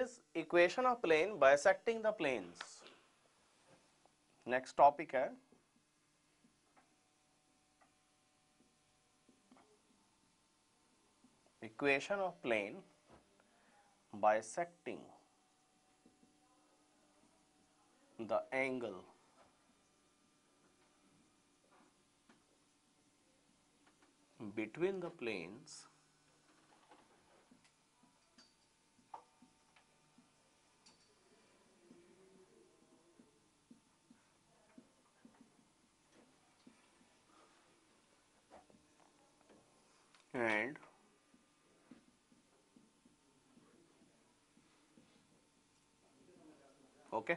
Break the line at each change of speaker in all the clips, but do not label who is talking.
is equation of plane bisecting the planes. Next topic है equation of plane bisecting the angle between the planes and okay,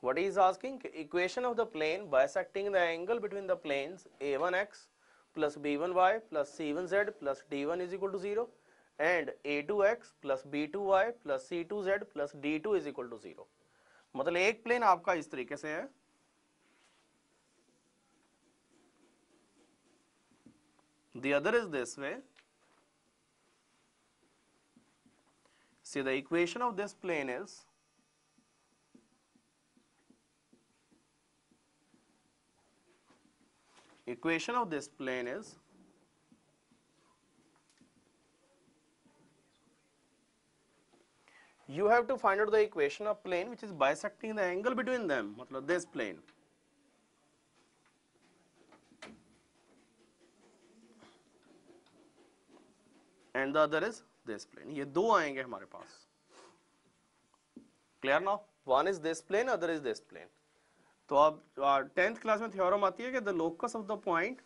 what he is asking, equation of the plane bisecting the angle between the planes a1x plus b1y plus c1z plus d1 is equal to 0 and a2x plus b2y plus c2z plus d2 is equal to 0. मतलब एक plane आपका इस तरीके से है, the other is this way. See, the equation of this plane is you have to find out the equation of plane which is bisecting the angle between them, मतलब this plane. And the other is this plane. ये दो आएंगे हमारे पास. Clear now? One is this plane, other is this plane. तो अब 10th class में theorem आती है कि the locus of the point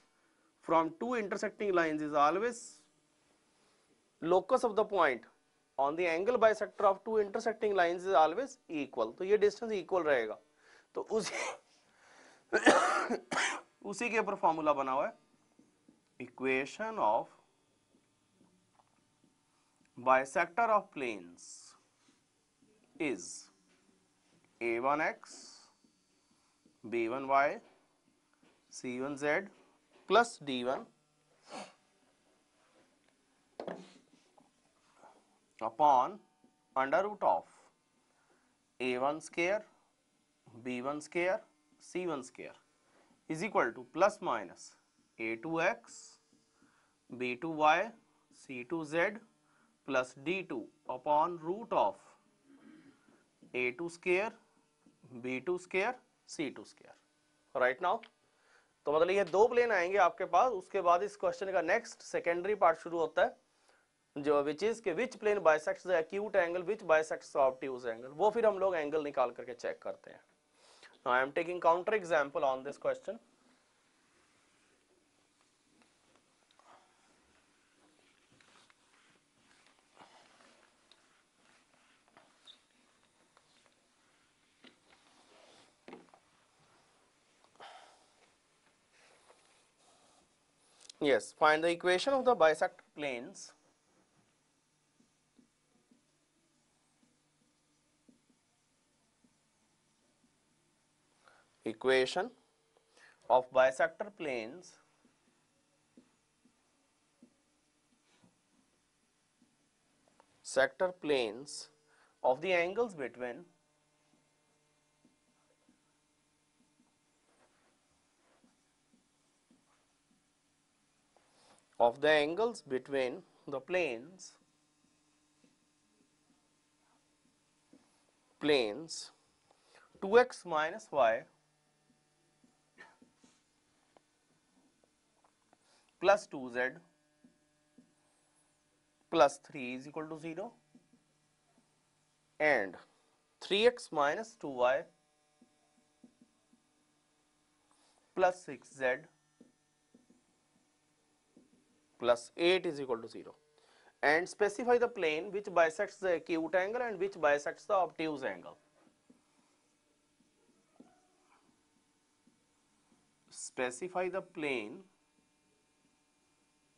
from two intersecting lines is always locus of the point on the angle bisector of two intersecting lines is always equal. तो ये distance equal रहेगा. तो उसी के ऊपर फॉर्मूला बना हुआ है, equation of bisector of planes is a1x b1y c1z plus d1 upon under root of a1 square b1 square c1 square is equal to plus minus a2x b2y c2z plus d2 upon root of a2 square b2 square c2 square. Right now तो मतलब ये दो plane आएंगे आपके पास. उसके बाद इस question का नेक्स्ट सेकेंडरी पार्ट शुरू होता है जो विच इज के which plane bisects the acute angle which bisects the obtuse angle. वो फिर हम लोग एंगल निकाल करके चेक करते हैं. Now I am taking counter example on this question. Yes, find the equation of the bisector planes equation of bisector planes sector planes of the angles between the planes 2x minus y plus 2z plus 3 is equal to 0 and 3x minus 2y plus 6z plus 8 is equal to 0 and specify the plane which bisects the acute angle and which bisects the obtuse angle. Specify the plane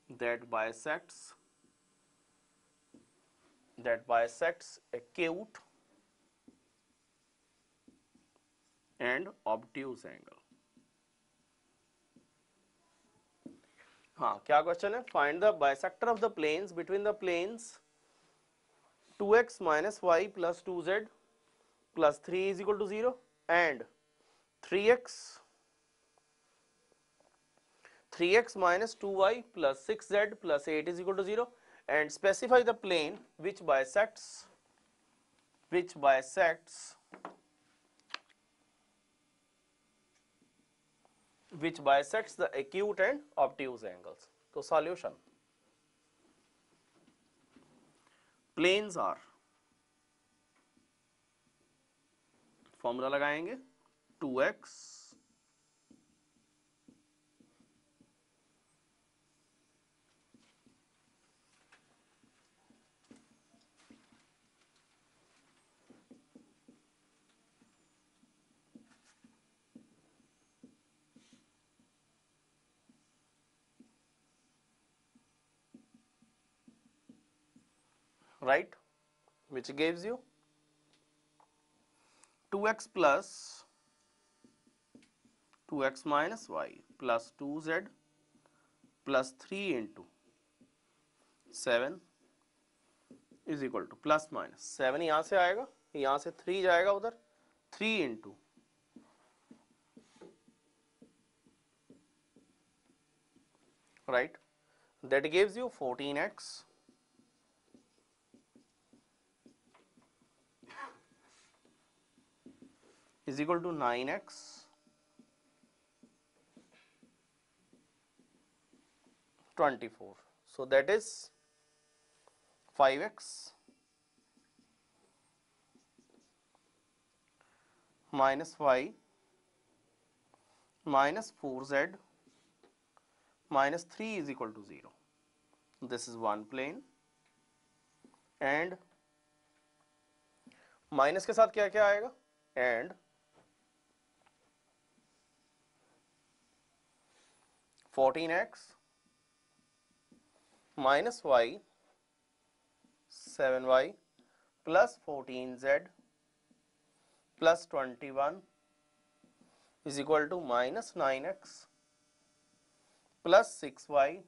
that bisects acute and obtuse angle. हाँ क्या question है? Find the bisector of the planes between the planes 2x minus y plus 2z plus 3 is equal to 0 and 3x minus 2y plus 6z plus 8 is equal to 0 and specify the plane which bisects the acute and obtuse angles. So solution, planes are, formula लगाएंगे 2x right, which gives you 2x plus 2x minus y plus 2z plus 3 into 7 is equal to plus minus 7 यहाँ से आएगा, यहाँ से 3 जाएगा उधर, 3 into right, that gives you 14x is equal to 9x (24). So that is 5x minus y minus 4z minus 3 is equal to 0. This is one plane and minus के साथ क्या क्या आएगा, and 14x minus y 7y plus 14z plus 21 is equal to minus 9x plus 6y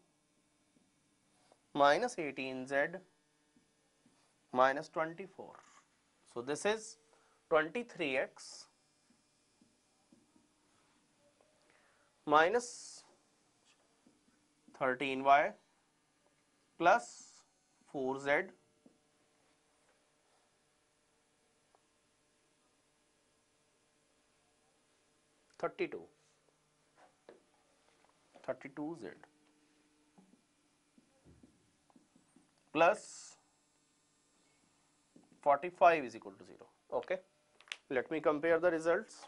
minus 18z minus 24. So this is 23x minus 13y plus 4z (32) 32z plus 45 is equal to 0. Okay, let me compare the results.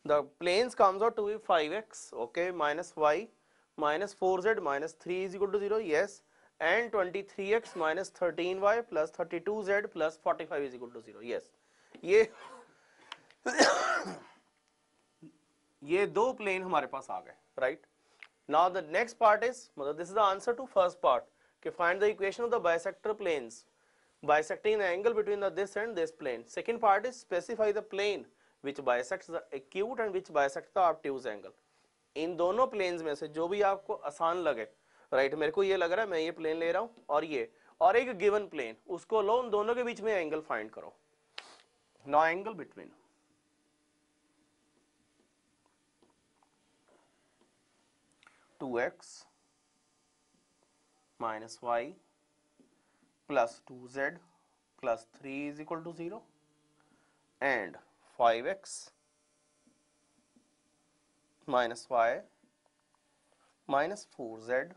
The planes comes out to be 5x, okay, minus y minus 4z minus 3 is equal to 0, yes, and 23x minus 13y plus 32z plus 45 is equal to 0, yes. ये दो plane हमारे पास आ गए, right? Now the next part is, this is the answer to first part, कि find the equation of the bisector planes bisecting the angle between this and this plane. Second part is specify the plane which bisects the acute and which bisects the obtuse angle. इन दोनों planes में से जो भी आपको आसान लगे, right, मेरे को ये लग रहा है मैं ये प्लेन ले रहा हूं और ये और एक गिवन प्लेन, उसको लो, उन दोनों के बीच में एंगल फाइंड करो. Now angle between 2x minus y plus 2z plus 3 is equal to 0 and 5x minus y minus 4z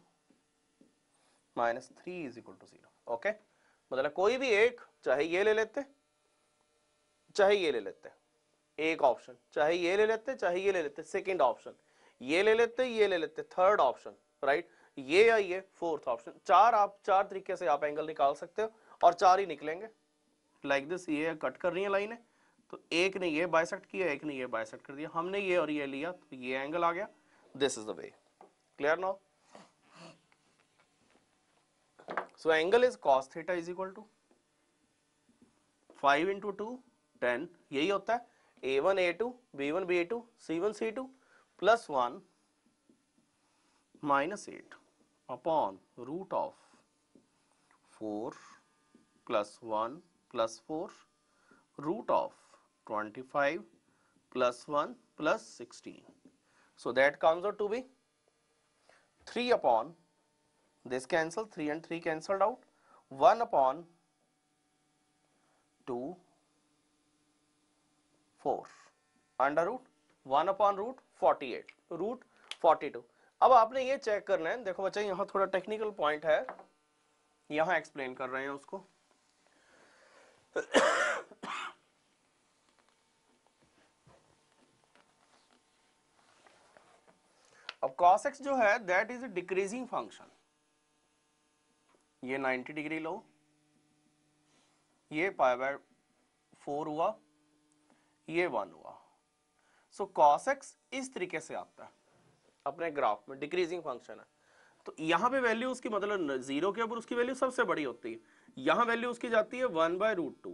minus 3 is equal to 0. Okay, मतलब कोई भी एक, चाहे ये ले लेते चाहे ये ले लेते, एक ऑप्शन, चाहे ये ले लेते चाहे ये ले लेते, सेकंड ऑप्शन, ये ले लेते ये ले लेते, थर्ड ऑप्शन, राइट, ये या ये फोर्थ ऑप्शन. चार तरीके से आप एंगल निकाल सकते हो और चार ही निकलेंगे. लाइक दिस, ये कट कर रही है लाइनें, तो एक ने ये बाइसेक्ट किया, एक ने ये बाइसेक्ट कर दिया, हमने ये और ये लिया तो ये एंगल आ गया. This is the way. Clear now? So angle is cos theta is equal to 5 into 2 10, यही होता है a1 a2 b1 b2 c1 c2 plus 1 minus 8 upon root of 4 plus 1 plus 4 root of 25 plus 1 plus 16. So that comes out to be 3 upon, this cancel, 3 and 3 cancelled out, 1 upon 2 4 under root 1 upon root 48 root 42. अब आपने ये check करना है, देखो बच्चा यहाँ थोड़ा technical point है, यहाँ एक्सप्लेन कर रहे हैं उसको. अब cos x जो है that is a decreasing function. ये 90 डिग्री लो, ये पाई बाय 4 हुआ, ये 1 हुआ. सो cos x इस तरीके से आता है अपने ग्राफ में, डिक्रीजिंग फंक्शन है. तो यहाँ पे वैल्यू उसकी मतलब जीरो के ऊपर उसकी वैल्यू सबसे बड़ी होती है, यहाँ वैल्यू उसकी जाती है 1/√2,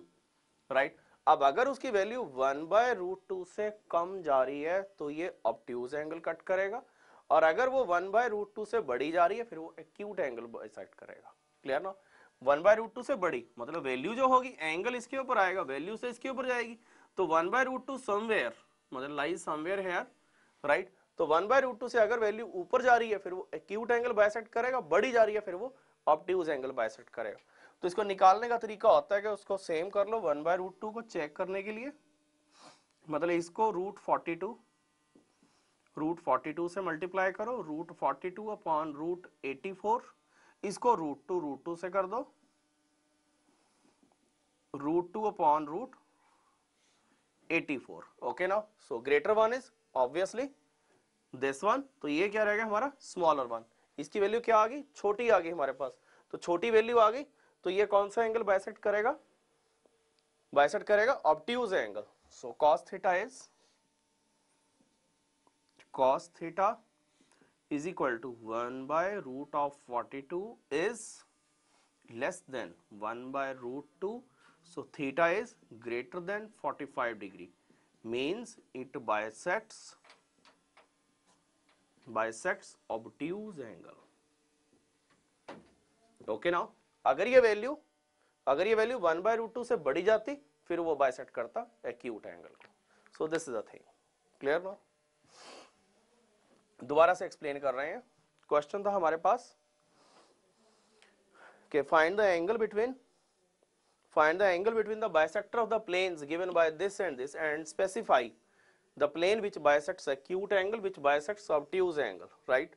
राइट. अब अगर उसकी वैल्यू 1/√2 से कम जा रही है तो ये ऑब्ट्यूज एंगल कट करेगा, और अगर वो 1/√2 से बड़ी जा रही है फिर वो एक्यूट एंगल बाइसेक्ट करेगा. क्लियर ना. 1/√2 से बड़ी मतलब वैल्यू जो होगी एंगल इसके ऊपर आएगा, वैल्यू से इसके ऊपर जाएगी, तो 1/√2 समवेयर मतलब लाइज समवेयर हियर, राइट. तो 1/√2 से अगर वैल्यू ऊपर जा रही है फिर वो एक्यूट एंगल बाइसेक्ट करेगा, बढ़ी जा रही है फिर वो ऑब्ट्यूज एंगल बाइसेक्ट करेगा. तो इसको निकालने का तरीका होता है कि उसको सेम कर लो 1/√2 को चेक करने के लिए, मतलब इसको √42 से मल्टीप्लाई करो, √42 अपॉन √84, इसको √2 से कर दो, √2 अपॉन √84. ओके ना. So greater one is obviously this one, तो ये क्या रहेगा हमारा स्मॉलर वन. इसकी वैल्यू क्या आ गई, छोटी आ गई हमारे पास, तो छोटी वैल्यू आ गई, तो ये कौन सा एंगल बाइसेक्ट करेगा, बाइसेक्ट करेगा obtuse angle. So cos theta is equal to 1/√42 is less than 1/√2. So theta is greater than 45 degree, means it bisects obtuse angle. Okay now. अगर ये वैल्यू 1/√2 से बढ़ी जाती फिर वो बाइसेक्ट करता एक्यूट एंगल को. So this is a thing. Clear ना. दोबारा से एक्सप्लेन कर रहे हैं. क्वेश्चन था हमारे पास कि find the angle between the bisector of the planes given by this and specify the plane which bisects acute angle which bisects obtuse angle, right.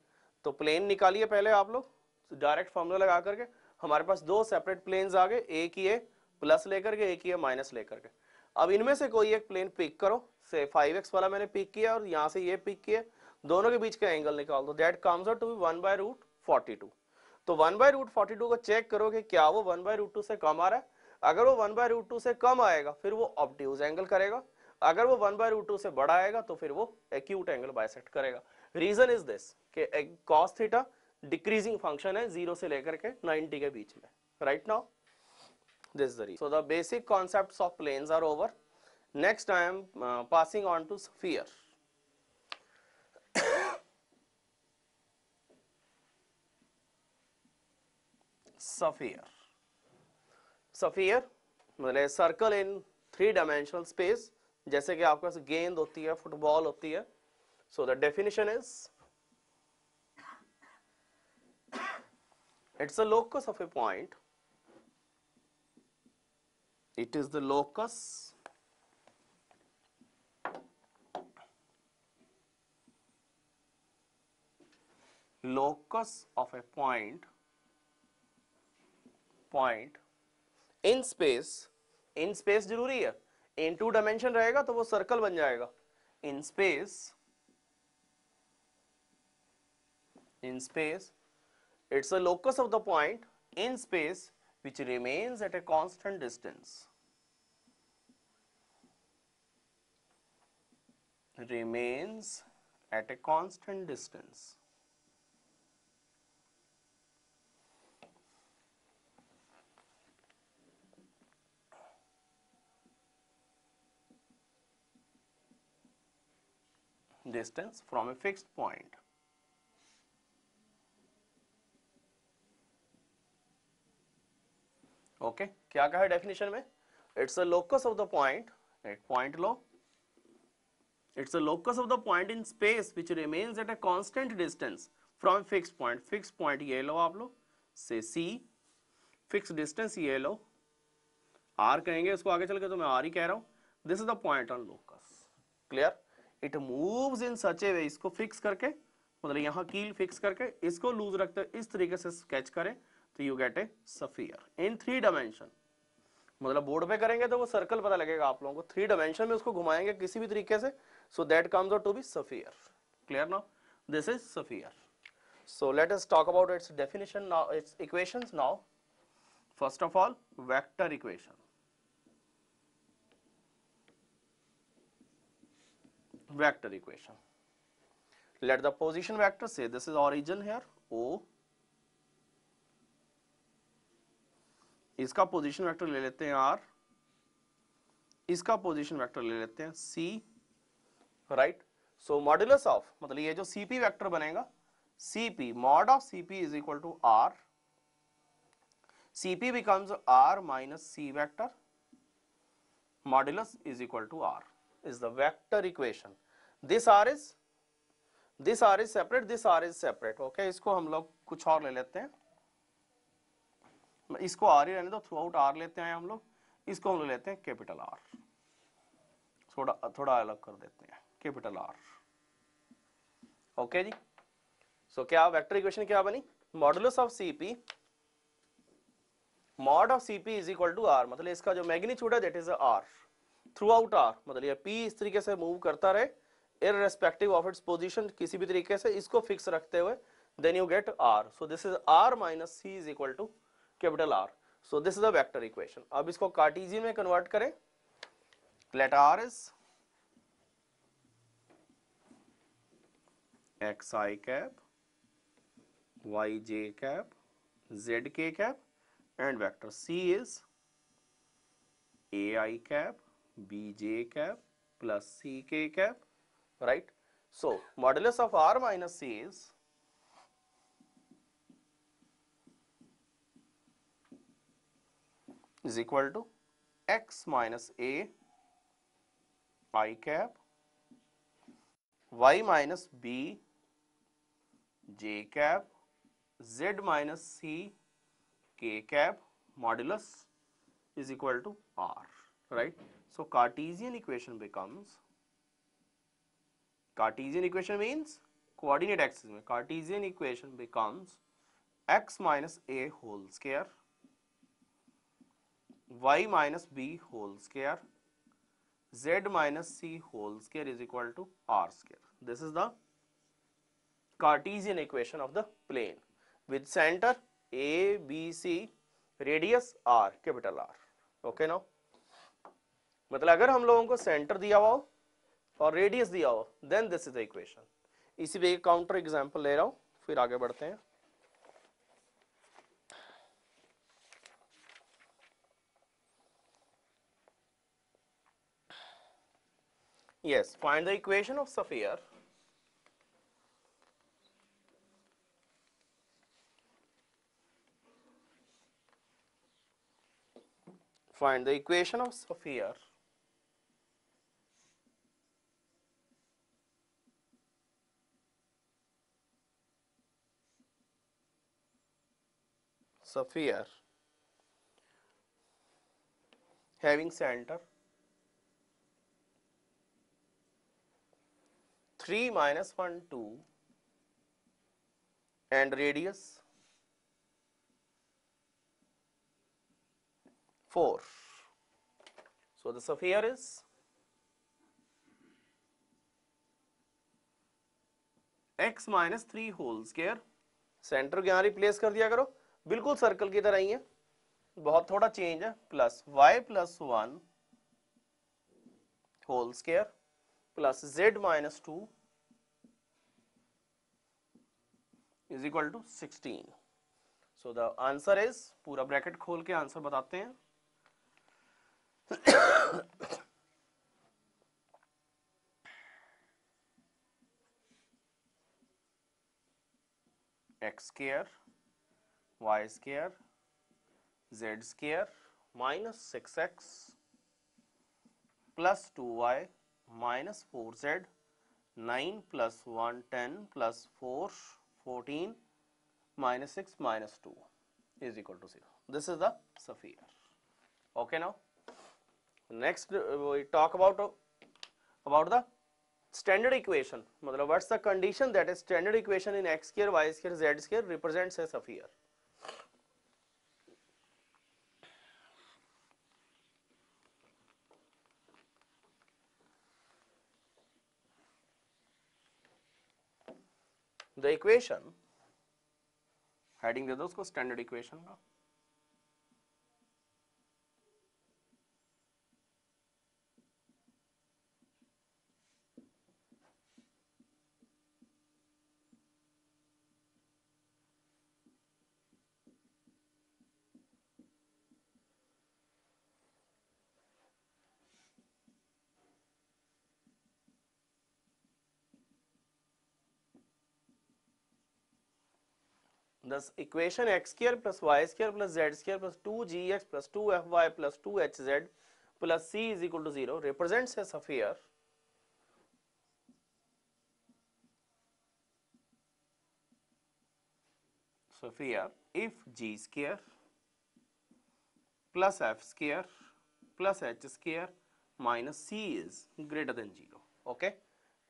तो प्लेन निकालिए पहले आप लोग, डायरेक्ट फॉर्मूला लगा करके. हमारे पास दो सेपरेट प्लेन्स आ गए, एक ये प्लस लेकर के, एक ये माइनस लेकर के. अब इनमें से कोई एक प्लेन पिक करो, से 5x वाला मैंने पिक किया और यहाँ से ये पिक किया, दोनों के बीच का एंगल निकाल दो, that comes out to be 1/√42. तो 1/√42 को चेक करो कि क्या वो 1/√2 से कम आ रहा है. अगर वो 1/√2 से कम आएगा फिर वो ऑब्ट्यूज एंगल करेगा, अगर वो 1/√2 से बड़ा आएगा तो फिर वो एक्यूट एंगल बाइसेक्ट करेगा. रीजन इज दिस कि cos थीटा डिक्रीजिंग फंक्शन है 0 से लेकर के 90 के बीच में, right. Now this is the reason. So the basic concepts of planes are over. Next I am passing on to sphere. Sphere मतलब circle इन 3 dimensional space, जैसे कि आपके पास गेंद होती है, फुटबॉल होती है. So the definition is it's a locus of a point. It is the locus of a point in space. in space जरूरी है, in 2 dimension रहेगा तो वो सर्कल बन जाएगा. in space it's a locus of the point in space which remains at a constant distance. Distance from a fixed point. Okay क्या कहा है डेफिनेशन में? It's a locus of the point, एक पॉइंट लो, it's a locus of the point in space which remains at a constant distance from fix point, fix point ये लो आप लोग से सी, फिक्स डिस्टेंस ये लो, आर कहेंगे इसको आगे चल के, तो मैं आर ही कह रहा हूं, this is the point on locus, clear? It moves in such a way, इसको फिक्स करके मतलब यहाँ कील फिक्स करके इसको लूज रखते इस तरीके से स्केच करें तो you get A sphere in 3 dimension. मतलब बोर्ड पे करेंगे तो वो सर्कल पता लगेगा आप लोगों को, 3 डायमेंशन में उसको घुमाएंगे किसी भी तरीके से, so that comes out to be sphere, clear now? This is sphere. So let us talk about its definition now, its equations now. First of all, vector equation. Vector equation. Let the position vector say this is origin here O. इसका position vector ले लेते हैं R, इसका position vector ले लेते हैं C, right? So modulus of मतलब ये जो CP वेक्टर बनेगा, CP mod of CP is equal to R. CP becomes R minus C vector. Modulus is equal to R is the vector equation. This R is separate, this R is separate. Okay, इसको हम लोग कुछ और ले लेते हैं, इसको R ही रहने दो, थ्रू आउट R लेते हैं हम लोग, इसको हम ले लेते हैं कैपिटल R, थोड़ा अलग कर देते हैं capital R। Okay ji, so क्या वेक्टर इक्वेशन क्या बनी? Modulus of CP, mod of CP is equal to R, मतलब इसका जो मैग्नीट्यूड है that is R throughout R, मतलब ये P इस तरीके से मूव करता रहे irrespective of its position, किसी भी तरीके से इसको फिक्स रखते हुए, then you get R. So this is R minus C is equal to capital R. So this is the vector equation. अब इसको कार्टेशियन में कन्वर्ट करें, let R is xi cap, yj cap, zk cap, and vector C is ai cap, bj cap plus ck cap, right? So modulus of R minus C is equal to x minus a I cap, y minus b j cap, z minus c k cap modulus is equal to R, right? So Cartesian equation becomes, Cartesian equation means coordinate axis में, Cartesian equation becomes x minus a whole square, y minus b whole square, z minus c whole square is equal to R square. This is the Cartesian equation of the plane with center A, B, C, radius R, capital R. Okay now? मतलब अगर हम लोगों को centre दिया हुआ हो और radius दिया हो, then this is the equation. इसी पे एक काउंटर एग्जांपल ले रहा हूं, फिर आगे बढ़ते हैं। Yes, find the equation of sphere. Find the equation of sphere. Sphere having center 3 minus 1 2 and radius 4. So the sphere is x minus 3 whole square, centre को यहाँ रिप्लेस कर दिया करो, बिल्कुल सर्कल की तरह ही है, बहुत थोड़ा चेंज है, plus y plus 1 whole square plus z minus 2 is equal to 16. So the answer is, पूरा ब्रैकेट खोल के आंसर बताते हैं, x square y square z square minus 6x plus 2y minus 4z, 9 plus 1 10 plus 4 14 minus 6 minus 2 is equal to 0. This is the sphere. Okay, now next we talk about the standard equation. मतलब what's the condition that a standard equation in x square y square z square represents a sphere. The equation heading दे दो उसको standard equation का. Thus equation x square plus y square plus z square plus 2gx plus 2fy plus 2hz plus c is equal to 0 represents a sphere if g square plus f square plus h square minus c is greater than 0. Okay,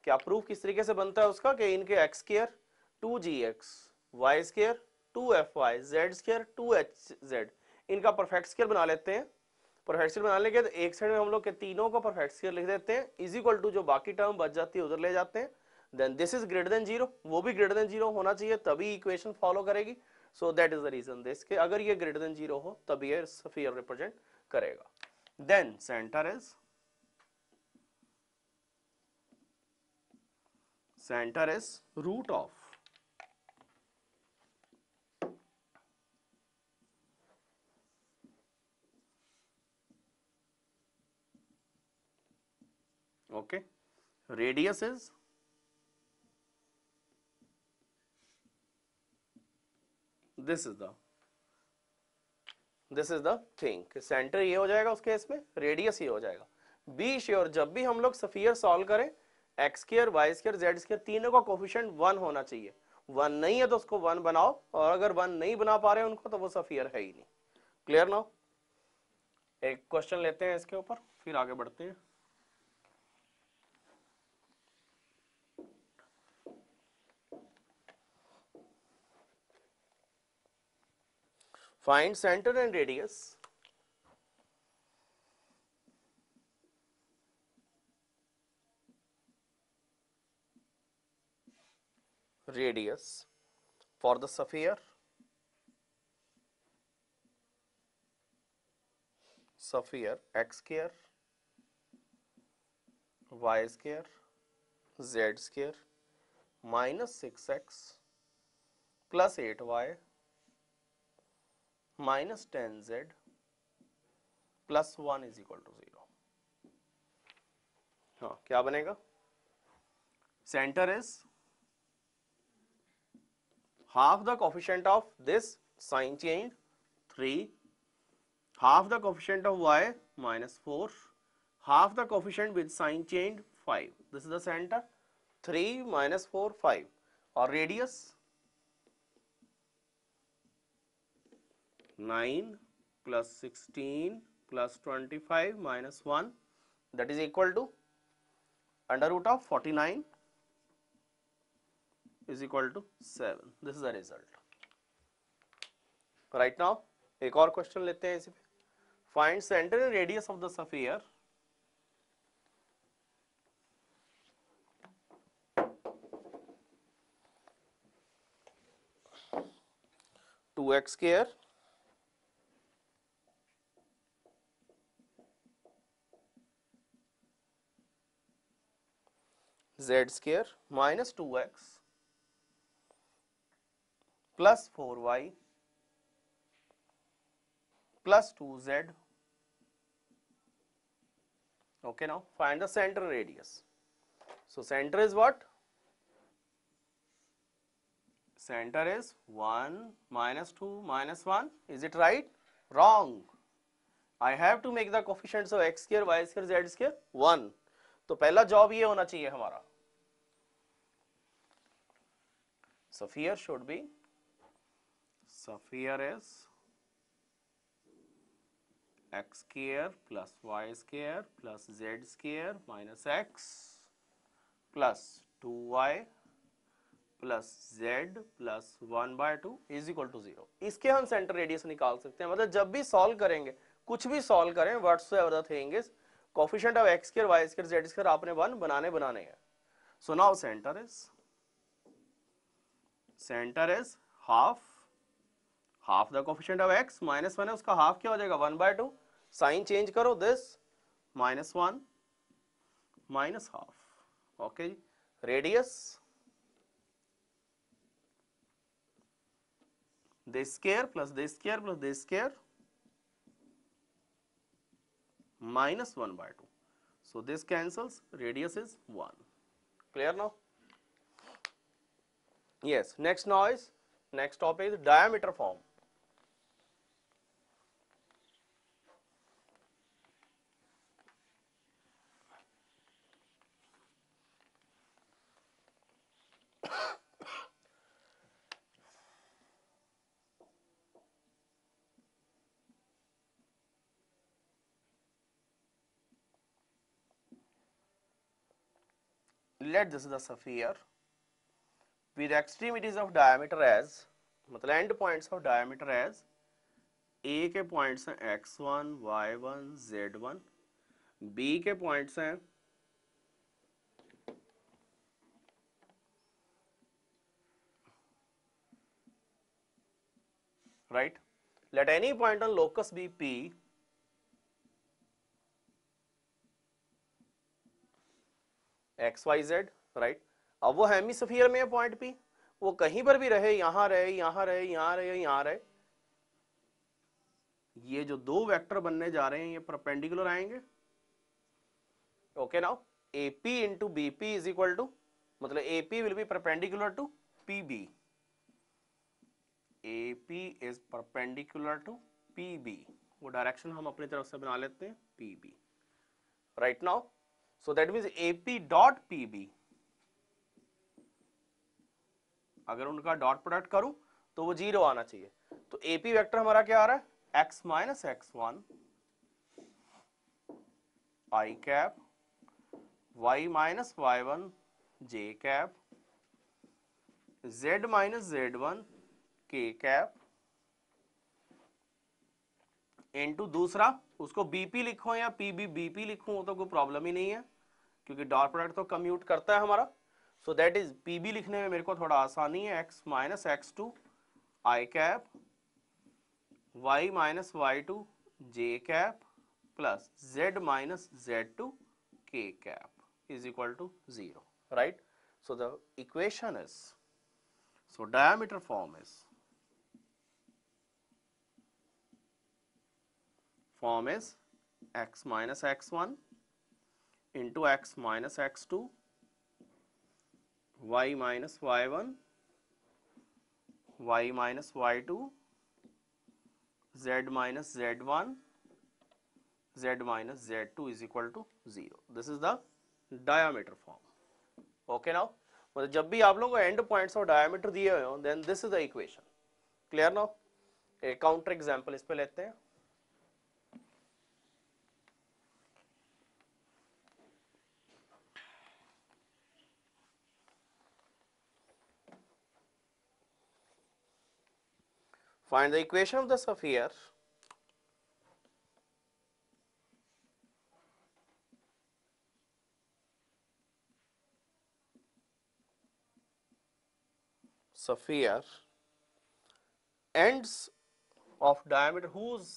क्या proof किस तरीके से बनता है उसका कि इनके x square 2gx y square 2fy z square 2hz इनका परफेक्ट स्क्वायर बना लेते हैं. परफेक्ट स्क्वायर बनाने के बाद एक साइड में हम लोग के तीनों का परफेक्ट स्क्वायर लिख देते हैं इज इक्वल टू जो बाकी टर्म बच जाती है उधर ले जाते हैं. Then this is greater than 0, वो भी ग्रेटर देन 0 होना चाहिए तभी इक्वेशन फॉलो करेगी. So that is the reason this के अगर ये ग्रेटर देन 0 हो तब ये स्फीयर रिप्रेजेंट करेगा. Then center is root of okay, radius is this is the thing. Centre ये हो जाएगा उसके इसमें, रेडियस ये हो जाएगा. बी श्योर जब भी हम लोग स्फीयर सॉल्व करें x square y square z square तीनों का कोफिशिएंट 1 होना चाहिए. 1 नहीं है तो उसको 1 बनाओ और अगर 1 नहीं बना पा रहे उनको तो वो स्फीयर है ही नहीं. Clear now? एक क्वेश्चन लेते हैं इसके ऊपर फिर आगे बढ़ते हैं. Find center and radius for the sphere x square y square z square minus 6x plus 8y minus 10z plus 1 is equal to 0. हाँ, क्या बनेगा? Center is half the coefficient of this sign change 3, half the coefficient of y minus 4, half the coefficient with sign change 5. This is the center. 3 minus 4 5 or radius 9 plus 16 plus 25 minus 1 that is equal to under root of 49 is equal to 7. This is the result. Right now एक और question लेते हैं इसी पे. Find center and radius of the sphere two x square z square minus 2x plus 4y plus 2z. Okay, now find the center radius. So center is what? Center is 1 minus 2 minus 1. Is it right? Wrong. I have to make the coefficients of x square, y square, z square 1. तो पहला job ये होना चाहिए हमारा. Sphere should be, sphere is x square plus y square plus z square minus x plus 2y plus z plus 1/2 is equal to 0. इसके हम centre radius निकाल सकते हैं. मतलब जब भी सॉल्व करेंगे, कुछ भी सॉल्व करें, whatsoever the thing is, coefficient of x square y square z square आपने 1 बनाने हैं. So now centre is half the coefficient of x minus 1 है, उसका हाफ क्या हो जाएगा 1/2. साइन चेंज करो, this -1 minus half. Okay, radius this square plus this square plus this square minus 1/2. So this cancels, radius is 1. Clear now? Yes. Next topic is diameter form. Let this is the sphere with extremities of diameter as, मतलब end points of diameter as, A के points हैं x1, y1, z1, B के points हैं right. Let any point on locus be P x y z right. अब वो hemisphere में है point P, वो कहीं पर भी रहे, यहां रहे, यहां रहे, यहां रहे, यहां रहे, ये जो दो वेक्टर बनने जा रहे हैं ये परपेंडिकुलर आएंगे. Okay now AP into BP is equal to, मतलब AP will be perpendicular to PB. AP is perpendicular to PB. वो डायरेक्शन हम अपनी तरफ से बना लेते हैं PB right now. So that means AP dot PB, अगर उनका डॉट प्रोडक्ट करूं तो वो 0 आना चाहिए. तो AP वेक्टर हमारा क्या आ रहा है, x minus x1 I cap, y minus y1 j cap, z minus z1 k cap into दूसरा, उसको BP लिखो या PB BP लिखूं तो कोई प्रॉब्लम ही नहीं है क्योंकि डॉट प्रोडक्ट तो कम्यूट करता है हमारा. सो दैट इज PB लिखने में मेरे को थोड़ा आसानी है, x minus x2 I cap, y minus y2 j cap plus z minus z2 k cap is equal to 0 right. So the equation is, so diameter form is x minus x1 into x minus x2 y minus y1 y minus y2 z minus z1 z minus z2 is equal to 0. This is the diameter form. Okay now, मतलब जब भी आप लोगों को and points और diameter दिए हुए हो then this is the equation. Clear now. एक काउंटर एग्जांपल इस पे लेते हैं. Find the equation of the sphere ends of diameter, whose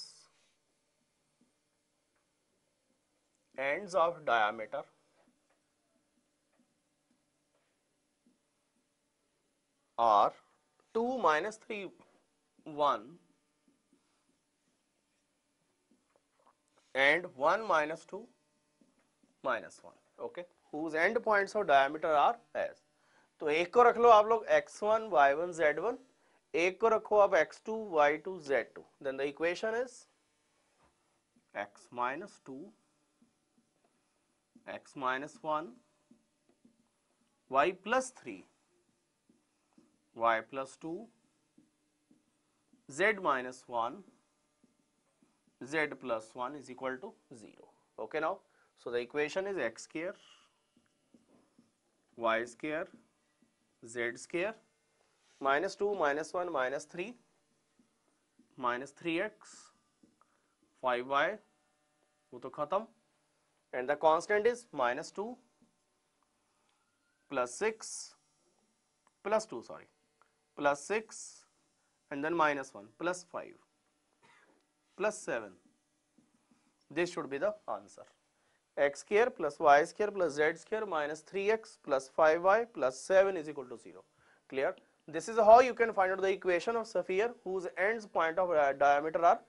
ends of diameter are 2 minus 3 1 and 1 minus 2 minus 1. okay, whose end points of diameter are as. तो एक को रख लो आप लोग x1 y1 z1, एक को रखो आप x2 y2 z2, then the equation is x minus 2 x minus 1 y plus 3 y plus 2 z minus 1 z plus 1 is equal to 0. Okay, now so the equation is x square y square z square minus 2 minus 1 minus 3 minus 3x 5y, वो तो खत्म, and the constant is minus 2 plus 6 plus 2 sorry plus 6 and then minus 1 plus 5 plus 7. This should be the answer. X square plus y square plus z square minus 3x plus 5y plus 7 is equal to 0. Clear? This is how you can find out the equation of sphere whose ends point of diameter are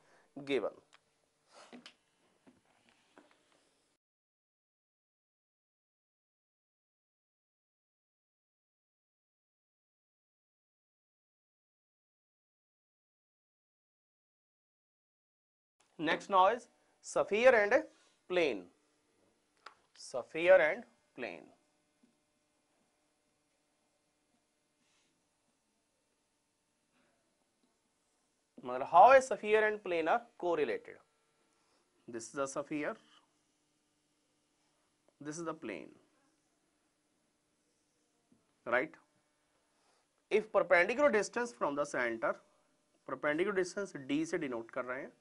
given. Next now is sphere and plane. Sphere and plane. How a sphere and plane are correlated. This is the sphere, this is the plane, right? If perpendicular distance from the center, perpendicular distance d से denote कर रहे हैं,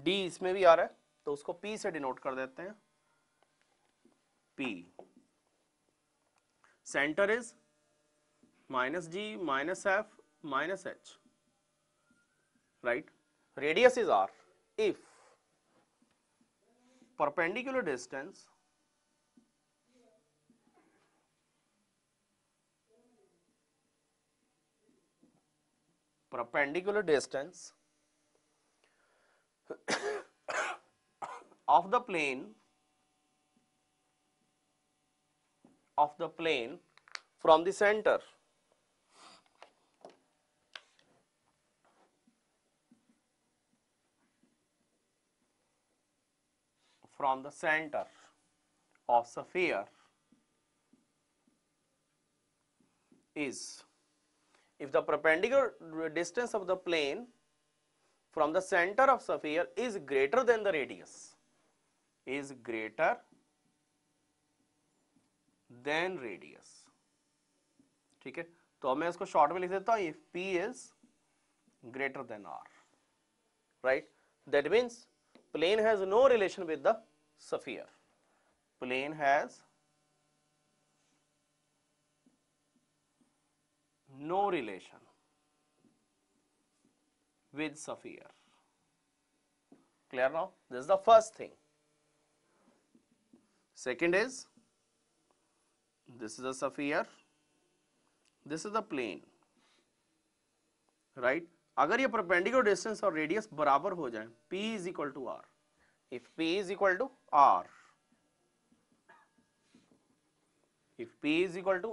d इसमें भी आ रहा है तो उसको p से denote कर देते हैं, p. Center is minus g minus f minus h, right? Radius is r. If perpendicular distance of the plane from the center of sphere is, if the perpendicular distance of the plane from the center of sphere is greater than the radius, ठीक है, तो अब मैं इसको short में लिख देता हूं, if p is greater than r, right? That means plane has no relation with the sphere. Plane has no relation with sphere. Clear now? This is the first thing. Second is, this is a sphere, this is the plane, right? अगर ये perpendicular distance और radius बराबर हो जाए, p is equal to r. If p is equal to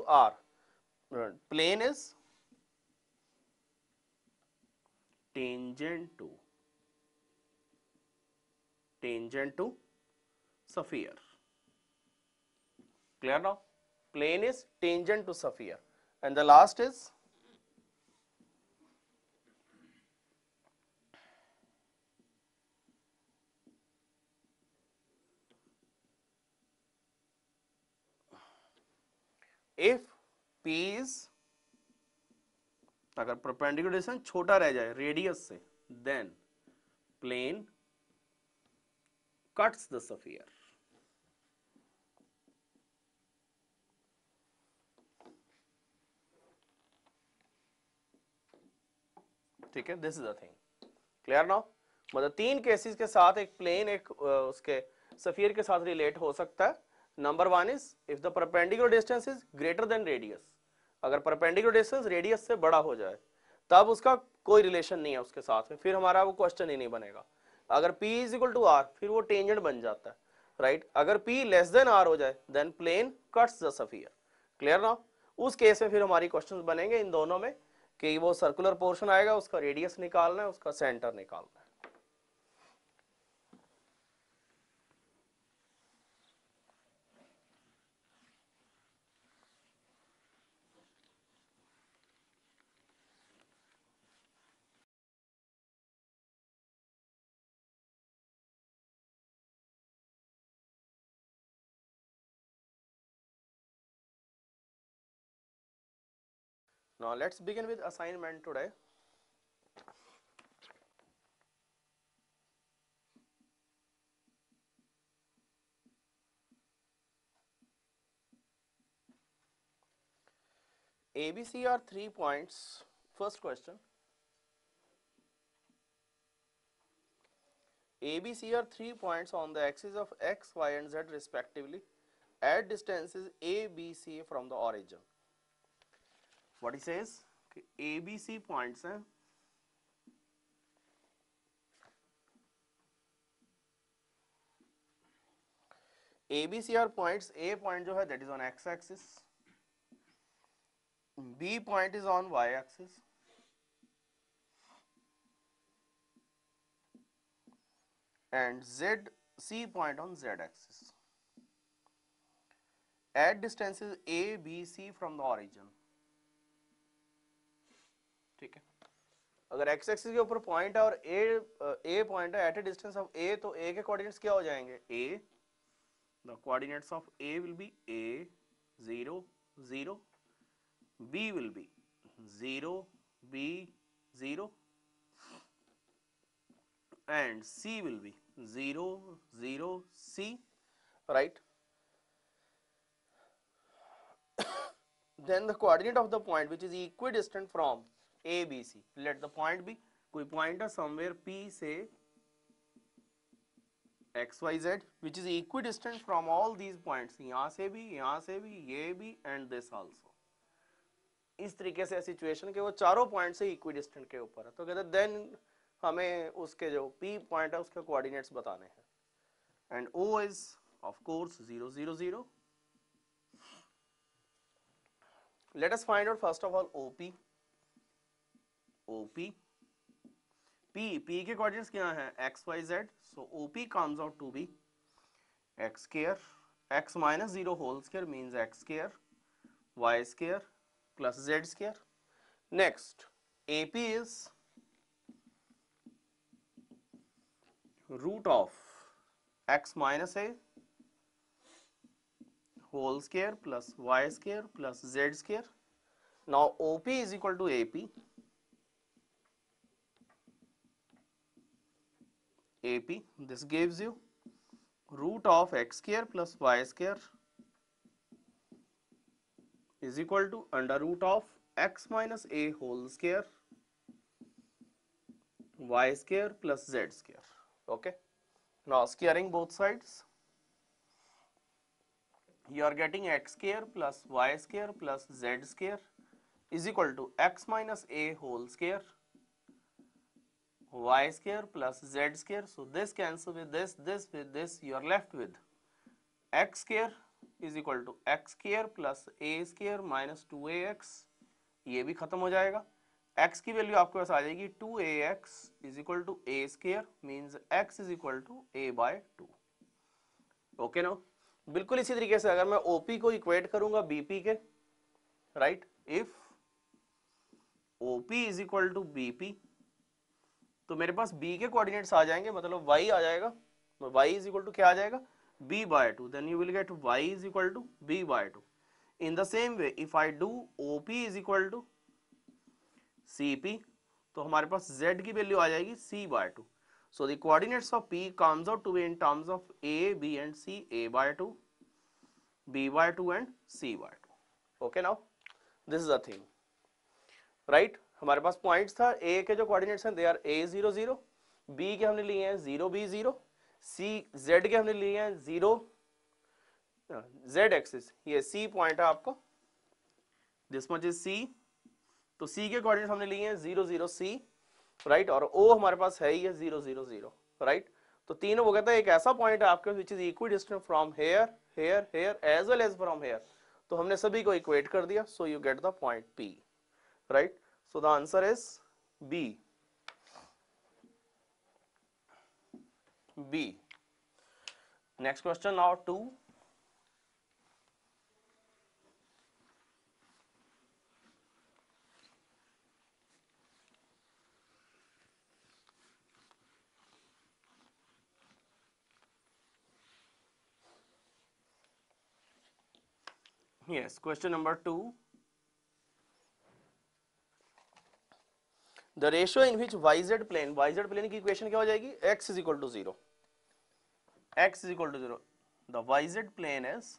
r, plane is tangent to sphere. Clear now? Plane is tangent to sphere. And the last is if p is, अगर perpendicular distance छोटा रह जाए radius से, then plane cuts the sphere. ठीक है, this is the thing. Clear now? मतलब तीन cases के साथ एक प्लेन एक उसके स्फीयर के साथ रिलेट हो सकता है. Number one is if the perpendicular distance is greater then radius. अगर परपेंडिकुलर डिस्टेंस रेडियस से बड़ा हो जाए तब उसका कोई रिलेशन नहीं है उसके साथ में, फिर हमारा वो क्वेश्चन ही नहीं बनेगा. अगर p is equal to r, फिर वो टेंजेंट बन जाता है. राइट। अगर P लेस देन R हो जाए then plane cuts the sphere. Clear ना? उस केस में फिर हमारी क्वेश्चंस बनेंगे इन दोनों में कि वो सर्कुलर पोर्शन आएगा, उसका रेडियस निकालना है, उसका सेंटर निकालना है। Now let's begin with assignment today. ABC are 3 points. First question. ABC are 3 points on the axis of x, y and z respectively at distances A, B, C from the origin. What he says? Okay, ABC points हैं ABC are points. A point जो है that is on x axis, B point is on y axis, and C point on z axis at distances A, B, C from the origin. ठीक है, अगर x axis के ऊपर point है और A point है at a distance of A, तो A के कोऑर्डिनेट्स क्या हो जाएंगे? A, the coordinates of A will be A 0 0, B will be 0 B 0, and C will be 0 0 C, right? Then the coordinate of the point which is equidistant from A, B, C. Let the point be, कोई point है somewhere P से x, y, z which is equidistant from all these points, यहाँ से भी, ये भी and this also. इस तरीके से सिचुएशन के वो चारों पॉइंट से इक्विडिस्टेंट के ऊपर है, तो कहते हैं देन हमें उसके जो P पॉइंट है उसके कोऑर्डिनेट्स बताने हैं, and O is of course 0 0 0. Let us find out first of all OP. P के कोऑर्डिनेट्स क्या हैं? x, y, z. So OP comes out to be x square, x minus 0 whole square means x square, y square plus z square. Next, AP is root of x minus a whole square plus y square plus z square. Now OP is equal to AP. This gives you root of x square plus y square is equal to under root of x minus a whole square y square plus z square. Okay, now squaring both sides, you are getting x square plus y square plus z square is equal to x minus a whole square y square plus z square. So this cancel with this with this, you are left with x square is equal to x square plus a square minus 2ax. ये भी खत्म हो जाएगा, x की value आपके पास आ जाएगी 2ax is equal to a square means x is equal to a by 2. Okay ना? बिल्कुल इसी तरीके से अगर मैं OP को इक्वेट करूंगा BP के, right, if OP is equal to BP, तो मेरे पास B के कोऑर्डिनेट्स आ जाएंगे, मतलब y आ जाएगा, तो y is equal to क्या आ जाएगा? B by 2. Then you will get y is equal to B by 2. In the same way, if I do OP is equal to CP, तो हमारे पास Z की value आ जाएगी C by 2. So the coordinates of P comes out to be in terms of A, B and C, A by 2, B by 2 and C by 2. Okay, now this is the thing, right? हमारे पास points था, A के जो coordinates हैं they are A 0 0, B के हमने लिए हैं 0 B 0, C Z के हमने लिए हैं 0 Z एक्सिस, ये C पॉइंट है आपका, दिस मच इज C, तो C के कोऑर्डिनेट्स हमने लिए हैं 0 0 C, राइट, और O हमारे पास है ही है 0 0 0, राइट. तो तीनों वो कहता है एक ऐसा पॉइंट है आपके which is equidistant from here here here as well as from here, तो हमने सभी को इक्वेट कर दिया, so you get the point P, right. So the answer is B. B. Next question now 2. Yes, question number 2. The ratio in which yz plane की equation क्या हो जाएगी, x is equal to 0. X is equal to 0. The yz plane is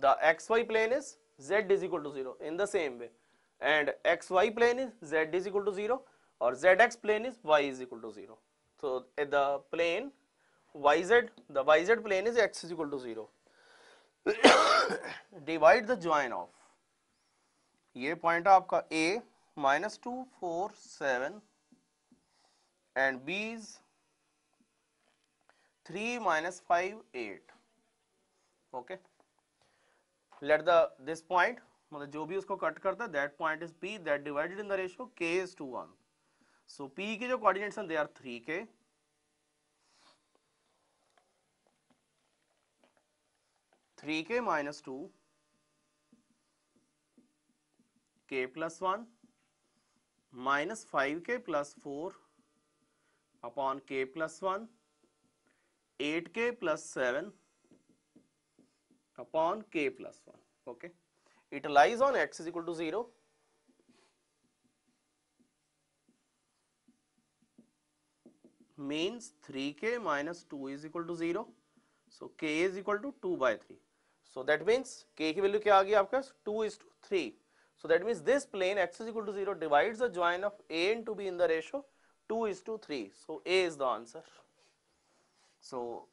the xy plane is z is equal to 0 in the same way, and xy plane is z is equal to 0 or zx plane is y is equal to 0. So the plane the yz plane is x is equal to 0. Divide the join of, ये point है आपका A -2 4 7 and B is 3 -5 8. Okay, let the this point, मतलब जो भी उसको cut करता है, that point is P that divided in the ratio K is to 1. So P के जो coordinates हैं they are 3K, 3K minus 2, K plus 1 minus 5K plus 4 upon K plus 1, 8K plus 7 upon K plus 1. Okay, it lies on x is equal to 0. Means 3K minus 2 is equal to 0. So K is equal to 2 by 3. So that means K की value क्या आ गई आपका 2 is to 3. So that means this plane x is equal to 0 divides the join of A and to B in the ratio 2 is to 3. So A is the answer. So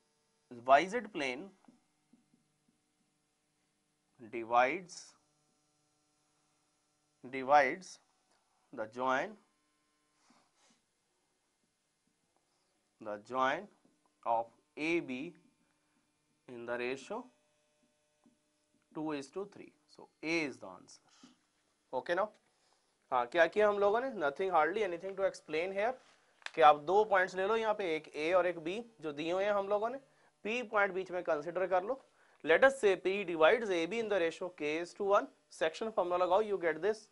YZ plane divides the join of AB in the ratio 2 is to 3. So A is the answer. Okay now? हाँ, क्या किया हम लोगों ने, nothing hardly anything to explain here, कि आप दो points ले लो यहाँ पे, एक A और एक B जो दिए हुए हैं हम लोगों ने, P पॉइंट बीच में कंसिडर कर लो. Late us say P divides AB in the ratio K is to 1. Section formula लगाओ, you get this.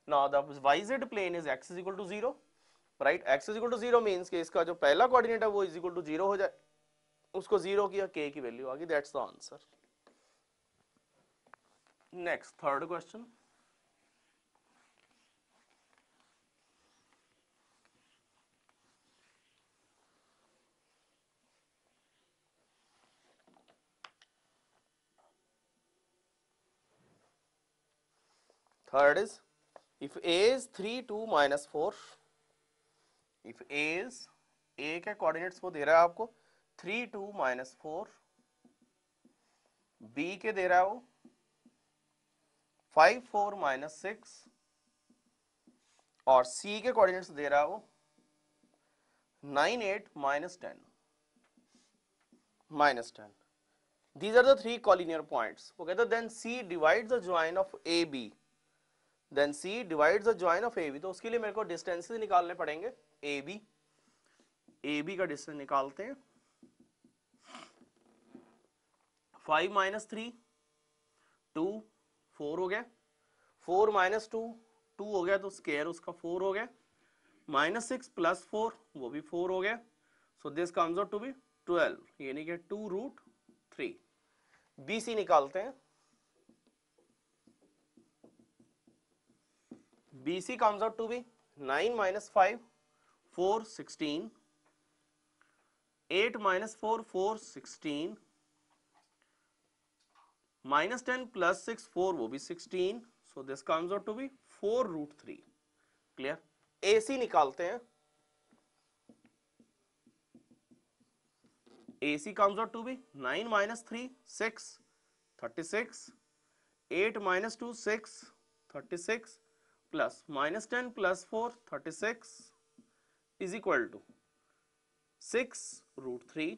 Now the YZ plane is x is equal to 0, right. x is equal to 0 means कि इसका जो पहला coordinate है वो is equal to 0 हो जाए, उसको 0 किया, K की वैल्यू आ गई, that's the answer. Next third question. Third is, if A is 3 2 minus 4, if A is, A के कोऑर्डिनेट्स वो दे रहा है आपको 3 2 minus 4, B के दे रहा है वो 5 4 minus 6 और C के कोऑर्डिनेट्स दे रहा है वो 9 8 minus 10 minus 10. These are the three collinear points. Okay, then C divides the join of AB. Then C divides the join of AB. तो उसके लिए मेरे को डिस्टेंसेस निकालने पड़ेंगे. AB का डिस्टेंस निकालते हैं. 5 minus 3 2 4 हो गया, 4 minus 2 2 हो गया, तो स्क्वायर उसका 4 हो गया, minus 6 plus 4 वो भी 4 हो गया. So this comes out to be 12, यानी कि 2 root 3. BC निकालते हैं. BC comes out to be 9 minus 5 4 16, 8 minus 4 4 16, minus 10 plus 6 4 वो भी 16. So this comes out to be 4 root 3. Clear? AC निकालते हैं. AC comes out to be 9 minus 3 6 36, 8 minus 2 6 36, plus -10 + 4 36 is equal to 6√3,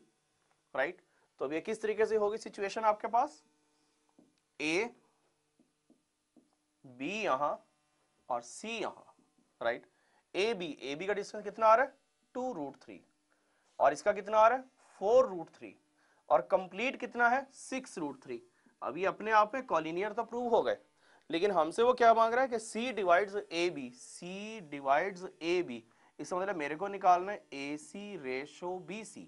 right. तो अब ये किस तरीके से होगी सिचुएशन आपके पास, ए बी यहां और सी यहां, राइट। ए बी का डिस्टेंस कितना आ रहा है 2√3 और इसका कितना आ रहा है 4√3 और कंप्लीट कितना है 6√3। अभी अपने आप में कॉलिनियर तो प्रूव हो गए, लेकिन हमसे वो क्या मांग रहा है कि C divides A B, C divides A B, इसका मतलब मेरे को निकालना है ए सी रेशो बी सी।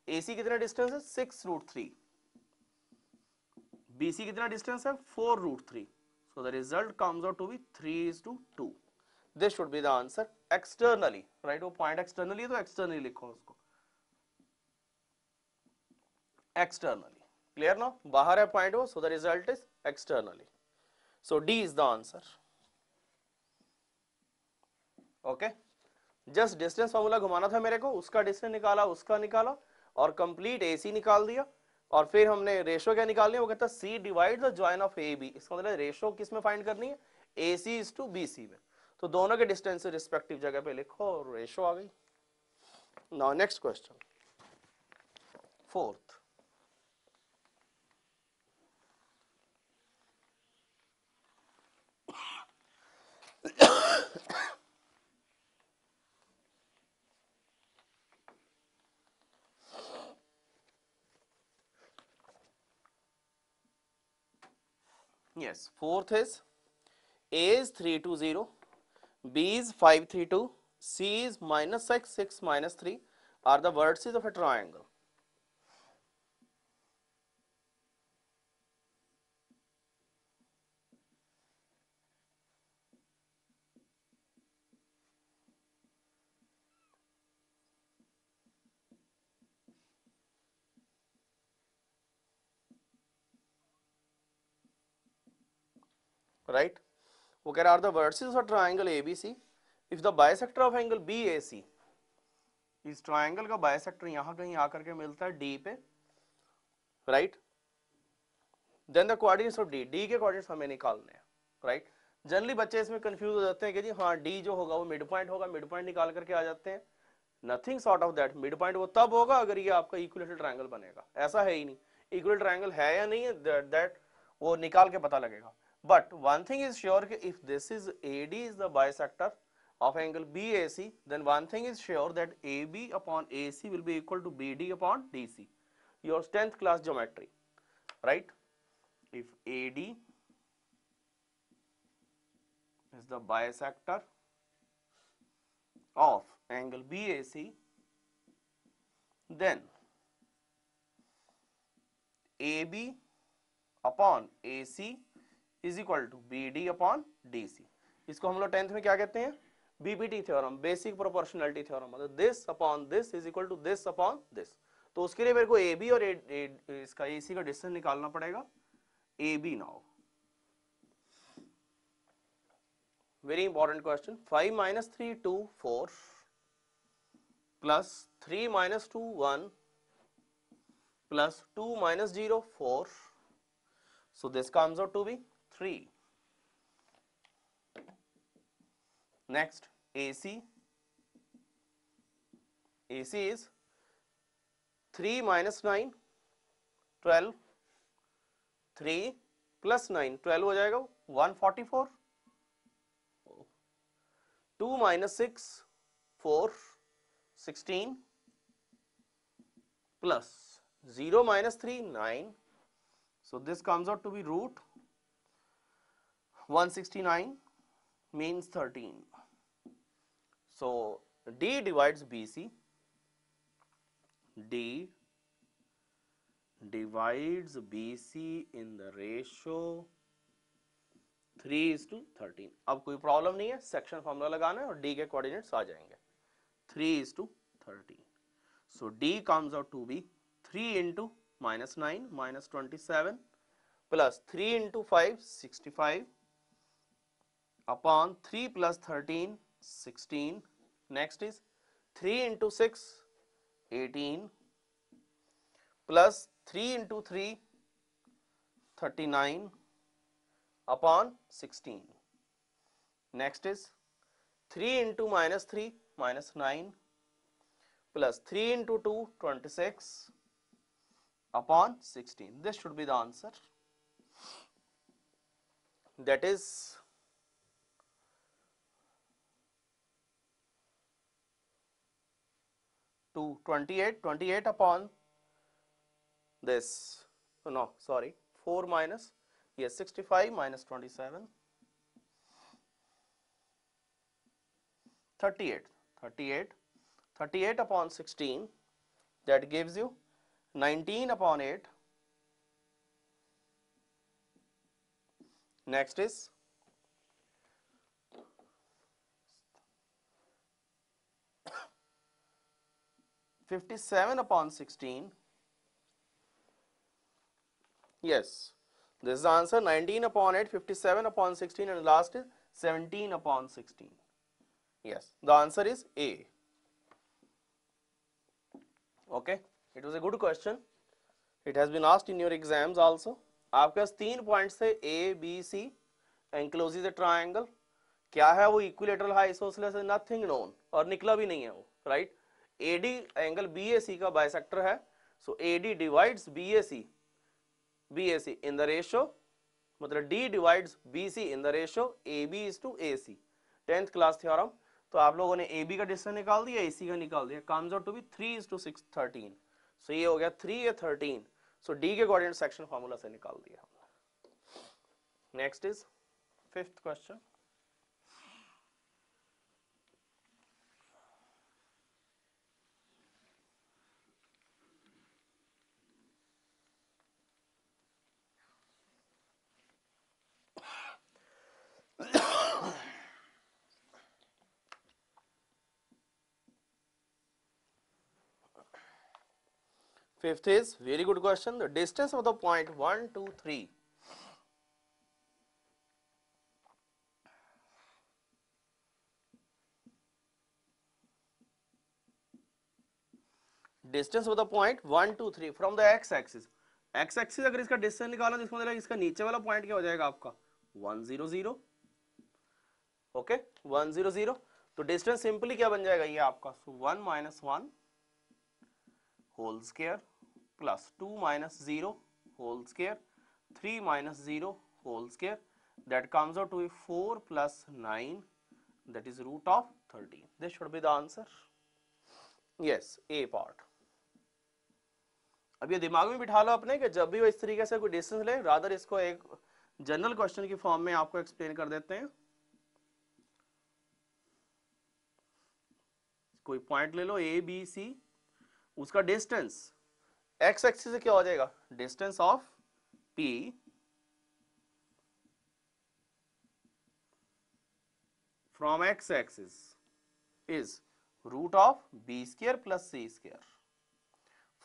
ए सी कितना डिस्टेंस है 6√3, बी सी कितना डिस्टेंस है 4√3, so the result comes out to be 3:2। this should be the answer externally, right। वो पॉइंट एक्सटर्नली है तो एक्सटर्नली लिखो उसको, externally, clear now, बाहर है पॉइंट वो, so the result is externally, so D is the answer। okay, just distance formula घुमाना था मेरे को, उसका डिस्टेंस निकाला, उसका निकाला और कंप्लीट AC निकाल दिया, और फिर हमने रेशो क्या निकालनी है, वो कहता है C divide the join of A B. इसका मतलब रेशो किस में फाइंड करनी है, AC इज टू BC में। तो दोनों के डिस्टेंस रिस्पेक्टिव जगह पे लिखो और रेशो आ गई। Now next question, fourth. yes, fourth is A is 320, B is 532, C is -6 6 -3 are the vertices of a triangle। right, वो कह रहा are the vertices of triangle ABC if the bisector of angle BAC, इस triangle का bisector यहां कहीं आकर के मिलता है D पे, right, then the coordinates of D के कोऑर्डिनेट्स हमें निकालने हैं, राइट। जनरली बच्चे इसमें कंफ्यूज हो जाते हैं कि जी हाँ D जो होगा वो मिड पॉइंट होगा, मिड पॉइंट निकाल करके आ जाते हैं। Nothing sort of that, mid point वो तब होगा अगर ये आपका इक्विलेटरल ट्रायंगल बनेगा, ऐसा है ही नहीं। इक्विलेटरल ट्रायंगल है या नहीं है दैट वो निकाल के पता लगेगा। But one thing is sure कि if this is AD is the bisector of angle BAC, then one thing is sure that AB upon AC will be equal to BD upon DC, your 10th class geometry, right। if AD is the bisector of angle BAC, then AB upon AC is equal to BD upon DC। इसको हम लोग 10th में क्या कहते हैं, BPT theorem, basic proportionality theorem, मतलब this upon this is equal to this upon this. तो उसके लिए मेरे को AB और इसका AC का डिस्टेंस निकालना पड़ेगा। AB now, very important question, 5 - 3 2 4 plus 3 - 2 1 plus 2 - 0 4, so this comes out to be 3। next AC is 3 - 9 12, 3 + 9 12 हो जाएगा 144, 2 - 6 4 16 plus 0 - 3 9, so this comes out to be root 169 means 13। so D divides BC, D divides BC in the ratio 3:13। अब कोई problem नहीं है, section formula लगाना है और D के कोऑर्डिनेट्स आ जाएंगे 3:13। so D comes out to be 3 into -9 -27 plus 3 into 5 65 upon 3 plus 13 16। next is 3 into 6 18 plus 3 into 3 39 upon 16। Next is 3 into minus 3 minus 9 plus 3 into 2 26 upon 16. This should be the answer. That is 28 upon this, no sorry, 4 minus, yes, 65 minus 27, 38 upon 16, that gives you 19 upon 8. Next is 57 upon 16. Yes, this is the answer. 19 upon 8, 57 upon 16, and last is 17 upon 16. Yes, the answer is A. Okay, it was a good question. It has been asked in your exams also. आपके पास 3 points थे, A, B, C, encloses a triangle. क्या है वो? Equilateral isosceles है, nothing known, और निकला भी नहीं है वो, राइट. AD एंगल BAC का बाइसेक्टर है, so AD divides BAC in the ratio, मतलब D divides BC in the ratio AB is to AC. 10th class theorem. तो आप लोगों ने AB का डिस्टेंस निकाल दिया, AC का निकाल दिया, comes out to be 3 is to 6 13. So ये हो गया 3 या 13. सो D के कोऑर्डिनेट सेक्शन फार्मूला से निकाल दिया हमने. Next is 5th question. Fifth is very good question. The distance of the point 1, 2, 3. Distance of the point 1, 2, 3 from the x-axis. x-axis अगर इसका डिस्टेंस निकालना तो इसका मतलब इसका नीचे वाला पॉइंट क्या हो जाएगा आपका 1, 0, 0. ओके, 1, 0, 0. तो डिस्टेंस सिंपली क्या बन जाएगा ये आपका 1 minus 1 whole square plus 2 minus 0 whole square, 3 minus 0 whole square, that comes out to be 4 plus 9, that is root of 13. This should be the answer. Yes, A part. अब ये दिमाग में बिठा लो अपने कि जब भी वो इस तरीके से कोई डिस्टेंस ले, रादर इसको एक जनरल क्वेश्चन की फॉर्म में आपको एक्सप्लेन कर देते हैं. कोई पॉइंट ले लो A, B, C, उसका डिस्टेंस एक्स एक्सिस से क्या हो जाएगा, distance of P from x axis is root of B square plus C square.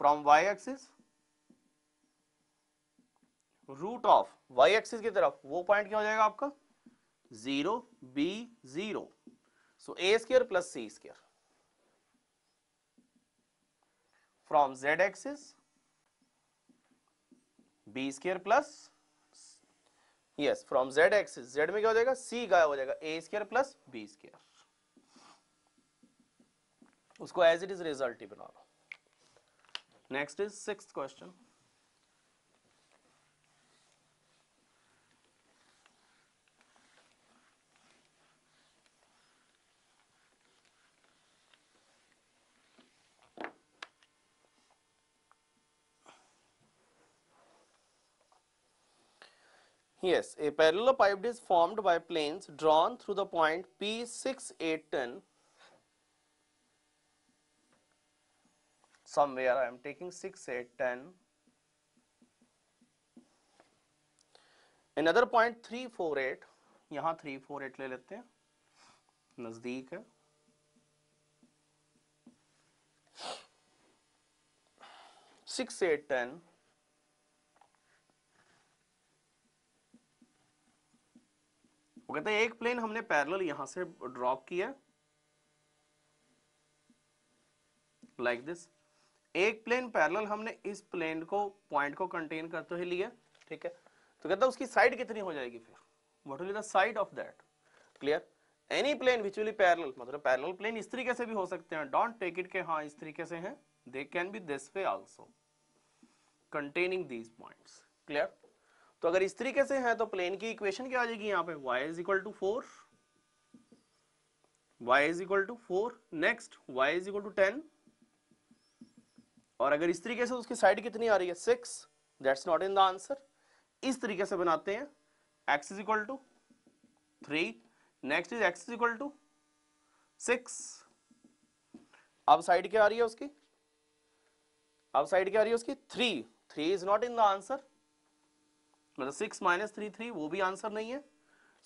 From Y axis root of Y axis की तरफ वो पॉइंट क्या हो जाएगा आपका 0, B 0, so A square plus C square. From Z axis B square plus, yes, from Z axis, Z में क्या हो जाएगा, C गायब हो जाएगा, A square plus B square. उसको एज इट इज रिजल्ट ही बना लो. Next is 6th question. Yes, a parallelepiped is formed by planes drawn through the point P6, 8, 10. Somewhere I am taking 6, 8, 10. Another point 3, 4, 8. यहाँ 3, 4, 8 ले लेते हैं, नजदीक है. सिक्स, 8, 10. वो कहते हैं एक प्लेन हमने पैरेलल यहां से ड्रॉप किया लाइक दिस. एक प्लेन पैरेलल हमने इस प्लेन को पॉइंट को कंटेन करते हुए लिया, ठीक है. तो कहता है उसकी साइड कितनी हो जाएगी फिर, what will be the side of that. Clear. Any plane which will be parallel, मतलब पैरेलल प्लेन इस तरीके से भी हो सकते हैं, डोंट टेक इट के हाँ इस तरीके से हैं, they can be this way also containing these points. Clear? तो अगर इस तरीके से है तो प्लेन की इक्वेशन क्या आ जाएगी यहाँ पे, y is equal to 4, y is equal to 4, next y is equal to 10, और अगर इस तरीके से उसकी साइड कितनी आ रही है 6, that's not in the answer. इस तरीके से बनाते हैं, x is equal to 3, next is x is equal to 6, अब साइड क्या आ रही है उसकी, अब साइड क्या आ रही है उसकी 3, 3 is not in the answer, मतलब 6 माइनस 3 3, वो भी आंसर नहीं है।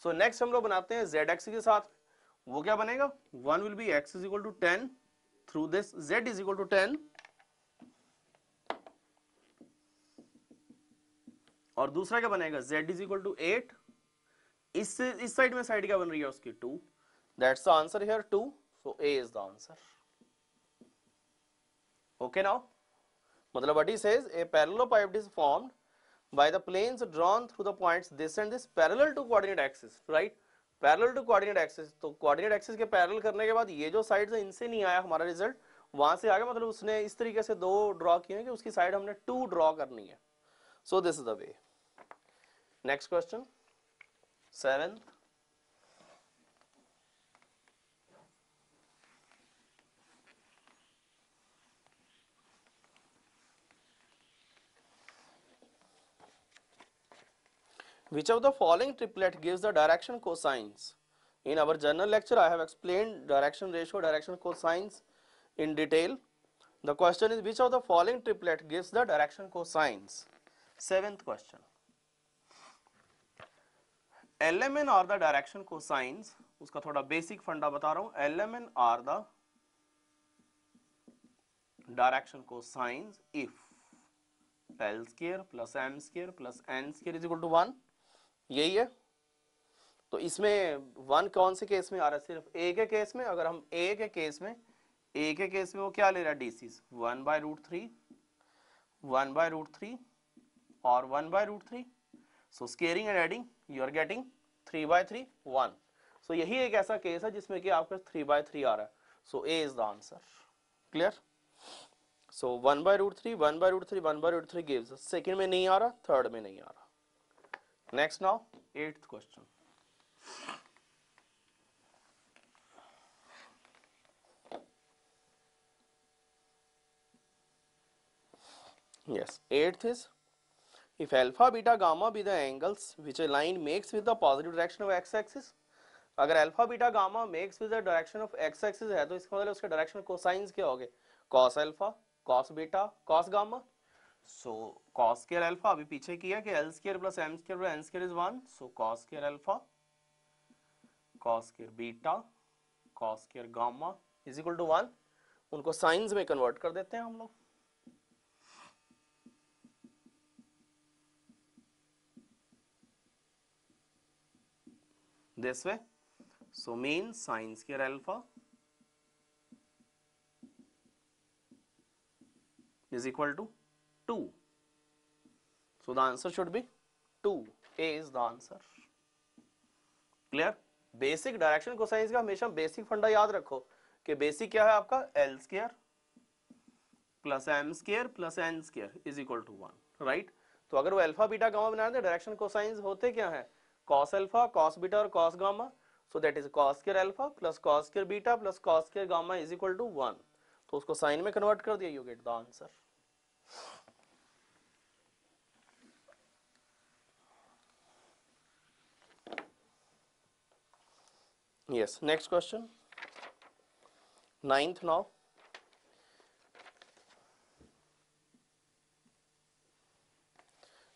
सो नेक्स्ट हम लोग बनाते हैं zx के साथ, वो क्या बनेगा, 1 will be x is equal to 10 through this z is equal to 10, और दूसरा क्या बनेगा z इज इक्वल टू 8, इस साइड में साइड क्या बन रही है उसकी 2, that's the answer here 2, so a is the answer. Okay now, मतलब what he says, a parallelepiped is formed by the planes drawn through the points this and this parallel to coordinate axis, right? Parallel to coordinate axis, तो coordinate axis के parallel करने के बाद ये जो side है इनसे नहीं आया हमारा रिजल्ट, वहां से आ गया, मतलब उसने इस तरीके से दो ड्रॉ किए हैं कि उसकी साइड हमने 2 ड्रॉ करनी है। So this is the way. Next question 7th, which of the following triplet gives the direction cosines? In our general lecture I have explained direction ratio, direction cosines in detail. The question is which of the following triplet gives the direction cosines? 7th question, LMN are the direction cosines, उसका थोड़ा basic फंडा बता रहा हूं, LMN are the direction cosines if L square plus M square plus N square is equal to 1, यही है। तो इसमें 1 कौन से केस में आ रहा है, सिर्फ a के केस में, अगर हम a के केस में वो क्या ले रहा है डीसीज 1/√3, 1/√3 और 1/√3, so squaring and adding you are getting 3/3 1, so यही एक ऐसा केस है जिसमें कि आपका 3/3 आ रहा है, सो a is the answer. Clear? So 1/√3 1/√3 1/√3 gives, second में नहीं आ रहा, थर्ड में नहीं आ रहा। Next now 8th question, yes 8th is if alpha beta gamma be the angles which a line makes with the positive direction of x axis, अगर alpha beta gamma makes with the direction of x axis है तो इसका मतलब उसके direction cosines क्या होंगे, cos alpha, cos beta, cos gamma. So cos square alpha अभी पीछे किया कि l square plus m square plus n square is 1, so cos square alpha, cos square beta, cos square gamma is equal to 1, उनको science में convert कर देते हैं हम लोग। This way, so means sin square alpha is equal to 2, so the answer should be 2, a is the answer। Clear? Basic direction cosines का हमेशा basic फंडा याद रखो कि बेसिक क्या है आपका l square plus m square plus n square is equal to 1, right? तो अगर वो अल्फा बीटा गामा बना दे, डायरेक्शन कोसाइंस होते क्या है, cos अल्फा, cos बीटा और cos gamma, so that is cos square alpha plus cos square beta plus cos square gamma is equal to 1, तो उसको साइन में कन्वर्ट कर दिया, you get the answer. Yes, next question, 9th now,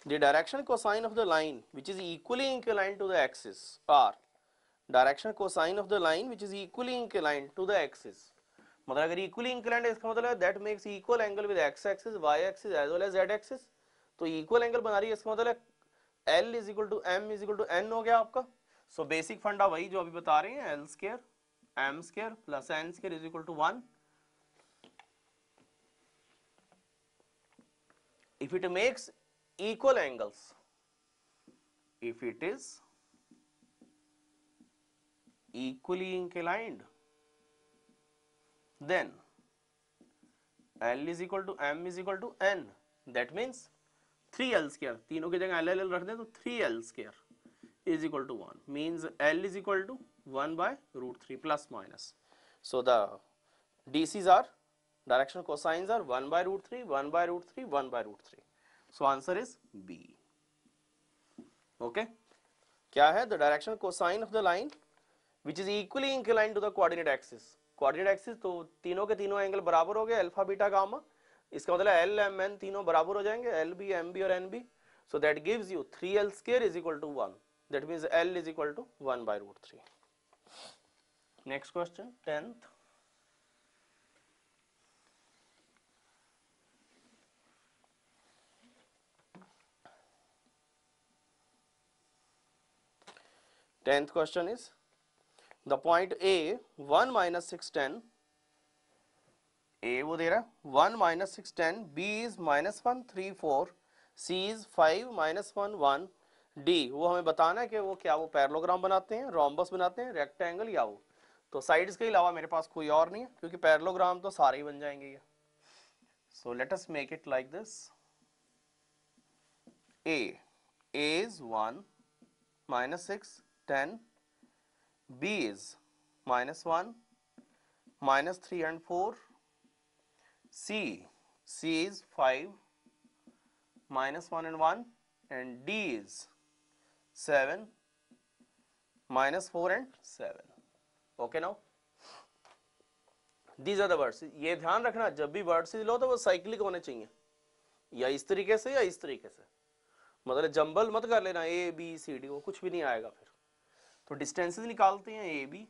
the direction cosine of the line which is equally inclined to the axis are, direction cosine of the line which is equally inclined to the axis, मतलब अगर equally inclined है इसका मतलब है that makes equal angle with X axis, Y axis as well as Z axis, तो equal angle बना रही है, इसका मतलब है L is equal to M is equal to N हो गया आपका। सो बेसिक फंडा वही जो अभी बता रहे हैं, L square M square plus N square is equal to 1, if it makes equal angles, if it is equally inclined, then L is equal to M is equal to N. That means 3L square, तीनों की जगह L रख दें तो 3L square is equal to 1, means L is equal to 1 by root 3 plus minus. So the DCs are, direction cosines are 1 by root 3, 1 by root 3, 1 by root 3. So answer is B. Okay. क्या है? The direction cosine of the line which is equally inclined to the coordinate axis. Coordinate axis तो तीनों के तीनों angle बराबर हो गए, alpha beta gamma. इसका मतलब L M N तीनों बराबर हो जाएंगे, L B M B और N B. So that gives you 3L square is equal to 1. That means L is equal to 1 by root 3. Next question, 10th. Tenth question is, the point A 1 minus 610, A वो दे रहा है 1 minus 610, B is minus 1 3 4, C is 5 minus 1 1, D वो हमें बताना है कि वो क्या वो पैरेललोग्राम बनाते हैं, रोम्बस बनाते हैं, रेक्टेंगल या वो. तो साइड्स के अलावा मेरे पास कोई और नहीं है क्योंकि पैरेललोग्राम तो सारे ही बन जाएंगे ये. So let us make it like this. A is 1 minus 6 10, B is minus 1 minus 3 and 4, C is 5 minus 1 and 1, and D is 7 minus 4 and 7. Okay now? These are the words. ये ध्यान रखना, जब भी वर्ड्स लो तो वो cyclic होने चाहिए, या इस तरीके से या इस तरीके से. मतलब जंबल मत कर लेना A B C D, वो कुछ भी नहीं आएगा फिर. तो डिस्टेंसेस निकालते हैं A B,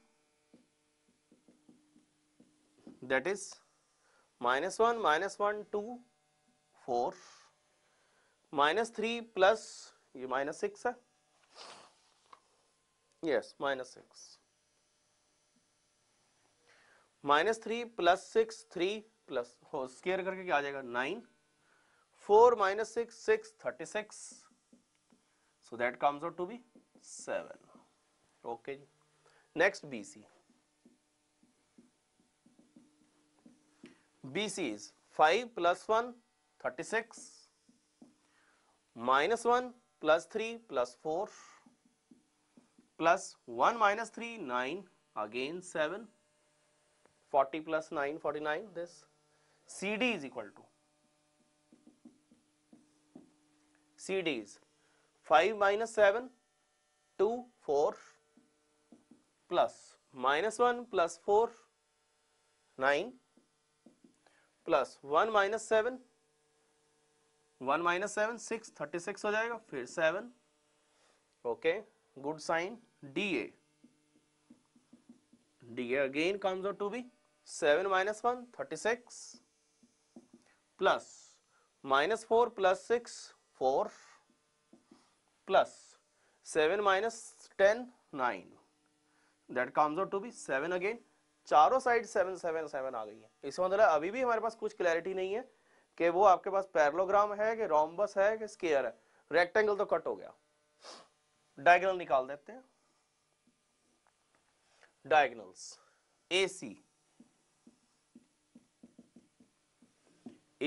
that is -1 2 4 -3 plus ये -6 है, यस -6 -3 प्लस 6 3 प्लस हो स्क्वायर करके क्या आ जाएगा 9, 4 -6 6 36, so that comes out to be 7. Okay, next BC. BC is 5 plus 1 36, minus 1 plus 3 plus 4 plus 1 minus 3 9, again 7, 40 plus 9 49. This CD is equal to, CD is 5 minus 7 2 4 plus minus 1 plus 4 9 plus 1 minus 7 6 36 हो जाएगा, फिर 7. Okay, good sine. DA again comes out to be 7 minus 1 36 plus minus 4 plus 6 4 plus 7 minus 10 9. That comes out to be 7 again. चारों side 7 7 7 आ गई है. इसका मतलब अभी भी हमारे पास कुछ क्लैरिटी नहीं है कि वो आपके पास पैरेललोग्राम है कि रोम्बस है कि स्क्वायर है. रेक्टेंगल तो कट हो गया. डायगोनल निकाल देते हैं. Diagonals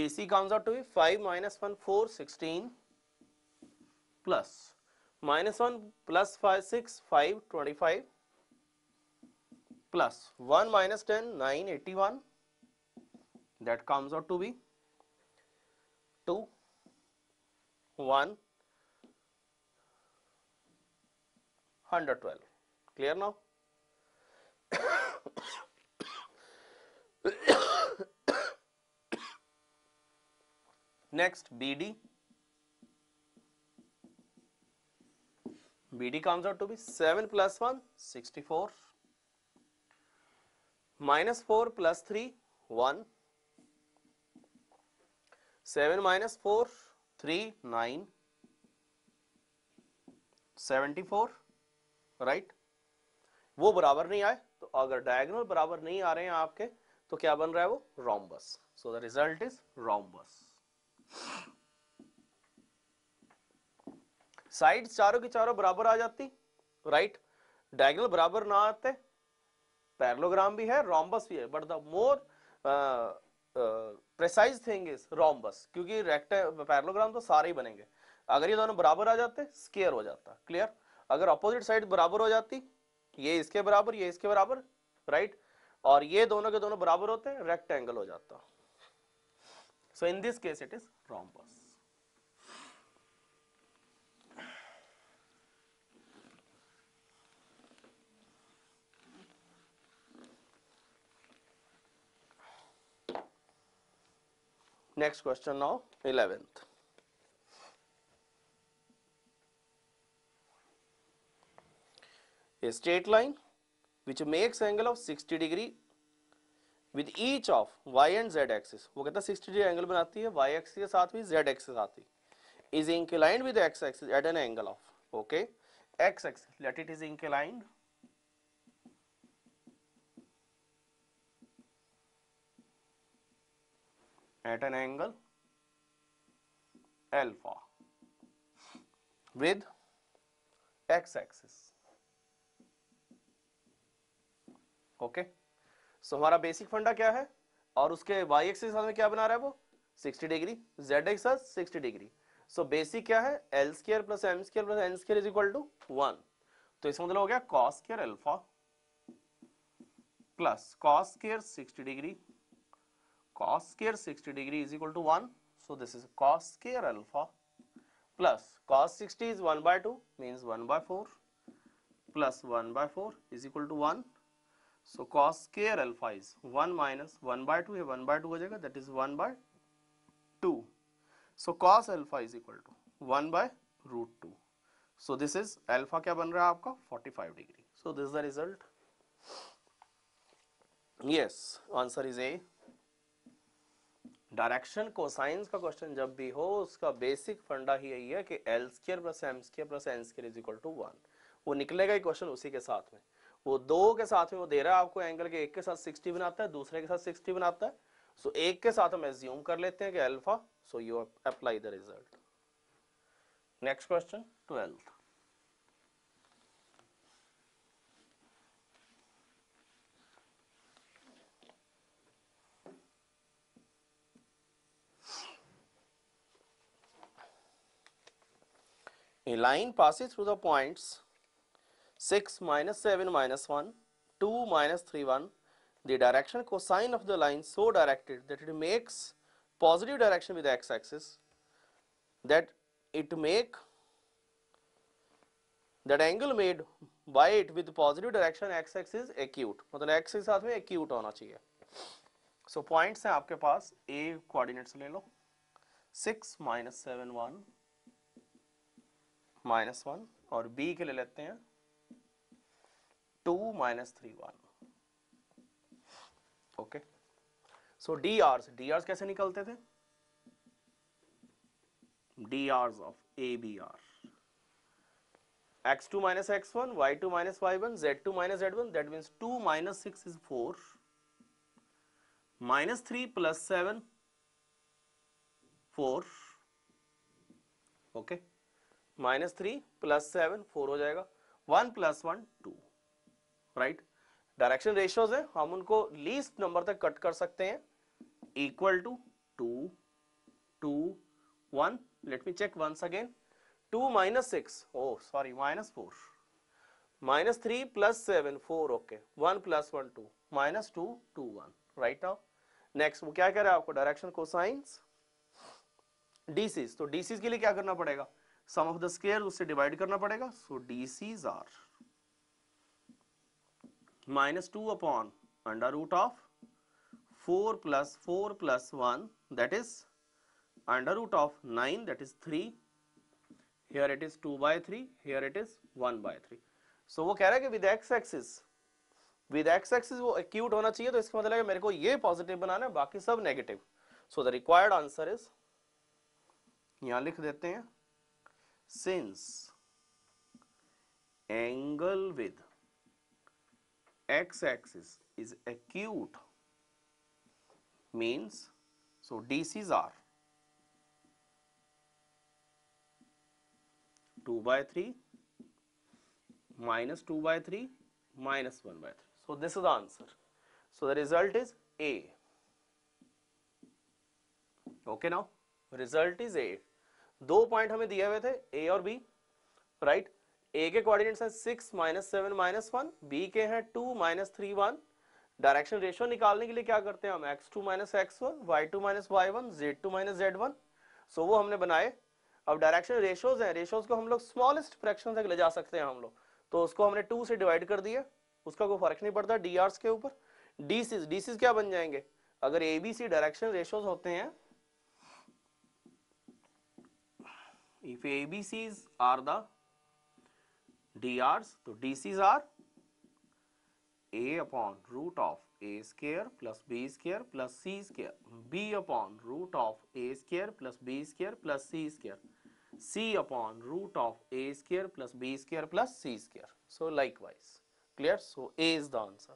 AC comes out to be 5 minus 1 4 16 plus minus 1 plus 5 6 5 25 plus 1 minus 10 9 81. That comes out to be 2 1 112. Clear now? Next BD. BD comes out to be 7 plus 1 64 minus 4 plus 3 1, 7 minus 4 3 9 74, right. वो बराबर नहीं आए तो अगर diagonal बराबर नहीं आ रहे हैं आपके तो क्या बन रहा है वो rhombus. So the result is rhombus. Sides चारों की चारों बराबर आ जाती, राइट. डायगोनल बराबर ना आते, पैरेललोग्राम भी है, रोम्बस भी है, but the more precise thing is rhombus, क्योंकि पैरेललोग्राम तो सारे ही बनेंगे। अगर ये दोनों बराबर आ जाते स्क्वायर हो जाता, क्लियर। अगर अपोजिट साइड बराबर हो जाती, ये इसके बराबर ये इसके बराबर, राइट, और ये दोनों के दोनों बराबर होते रेक्टेंगल हो जाता। So in this case it is rhombus. Next question now, 11th. A straight line which makes angle of 60 degree with each of y and z axis, वो कहता है 60 डिग्री एंगल बनाती है y एक्सिस के साथ भी z एक्सिस के साथ भी, is inclined with x axis at an angle of, okay, x axis, let it is inclined at an angle alpha with x axis, okay. So हमारा basic फंडा क्या है, और उसके y एक्सिस के साथ में क्या बना रहा है वो 60 degree, z axis 60 degree. So basic क्या है, L square plus M square plus N square is equal to 1। तो इसका मतलब हो गया cos square alpha plus cos square 60 degree, cos square 60 degree is equal to 1. So this is cos square alpha plus cos 60 is 1 by 2 means 1 by 4 plus 1 by 4 is equal to 1. So cos square alpha is 1 minus 1 by 2 है 1 by 2 हो जाएगा, that is 1 by 2. So cos alpha is equal to 1 by root 2. So this is alpha क्या बन रहा है आपका 45 degree. So this is the result. Yes, answer is A. Direction cosines का question जब भी हो उसका बेसिक फंडा ही यही है कि L square plus M square plus N square is equal to 1। वो निकलेगा ही क्वेश्चन उसी के साथ में, वो दो के साथ में वो दे रहा है आपको एंगल के, एक के साथ 60 बनाता है दूसरे के साथ 60 बनाता है। सो एक के साथ हम एज्यूम कर लेते हैं कि alpha, so you apply the result. Next question 12th। A line passes through the points 6 minus 7 minus 1, 2 minus 3 1. The direction cosine of the line so directed that it makes positive direction with x axis, that it make that angle made by it with positive direction x axis acute, मतलब x के साथ में acute होना चाहिए। So points हैं आपके पास, a coordinates ले लो 6 minus 7 1 minus 1 और b के ले लेते हैं 2 minus 3 1, ओके। सो drs कैसे निकलते थे, drs of a b r x2 minus x1 y2 minus y1 z2 minus z1, that means 2 minus 6 is 4 minus 3 plus 7 4, okay, minus 3 plus 7 4 हो जाएगा, 1 प्लस 1 2, राइट। डायरेक्शन रेशियोज है, हम उनको लीस्ट नंबर तक cut कर सकते हैं, equal to 2 2 1, let me check once again, 2 minus 6, oh sorry minus 4, minus 3 plus 7 4, okay, 1 plus 1 2, minus 2 2 1, right। now next वो क्या कह रहा है आपको, डायरेक्शन कोसाइंस डीसीज, तो डीसीज के लिए क्या करना पड़ेगा, सम ऑफ द स्क्वायर उससे डिवाइड करना पड़ेगा। So DCs are -2 upon under root of 4 plus 1 that is under root of 9, that is 3, here it is 2 by 3, here it is 1 by 3। so वो कह रहा है कि विद एक्स एक्सिस वो acute होना चाहिए, तो इसका मतलब है मेरे को ये पॉजिटिव बनाना है बाकी सब negative. So the required answer is, यहां लिख देते हैं, since angle with X axis is acute means, so DCs are 2 by 3 minus 2 by 3 minus 1 by 3. So this is the answer. So the result is A. Okay, now result is A. दो point हमें दिए हुए थे A और B, right. A के coordinates हैं 6 minus 7 minus 1, B के हैं 2 माइनस 3 1. डायरेक्शन रेशियो निकालने के लिए क्या करते हैं हम, x2 minus x1, y2 minus y1, z2 minus z1. सो वो हमने बनाए. अब डायरेक्शन रेशियोज हैं, रेशियोज को हम लोग स्मॉलेस्ट फ्रैक्शन तक ले जा सकते हैं हम लोग, तो उसको हमने 2 से डिवाइड कर दिया, उसका कोई फर्क नहीं पड़ता drs के ऊपर. dc's क्या बन जाएंगे, अगर abc डायरेक्शन रेशियोज होते हैं, if abc's are the drs, तो dc's are a upon root of a square plus b square plus c square, b upon root of a square plus b square plus c square, c upon root of a square plus b square plus c square. So likewise, clear? So A is the answer.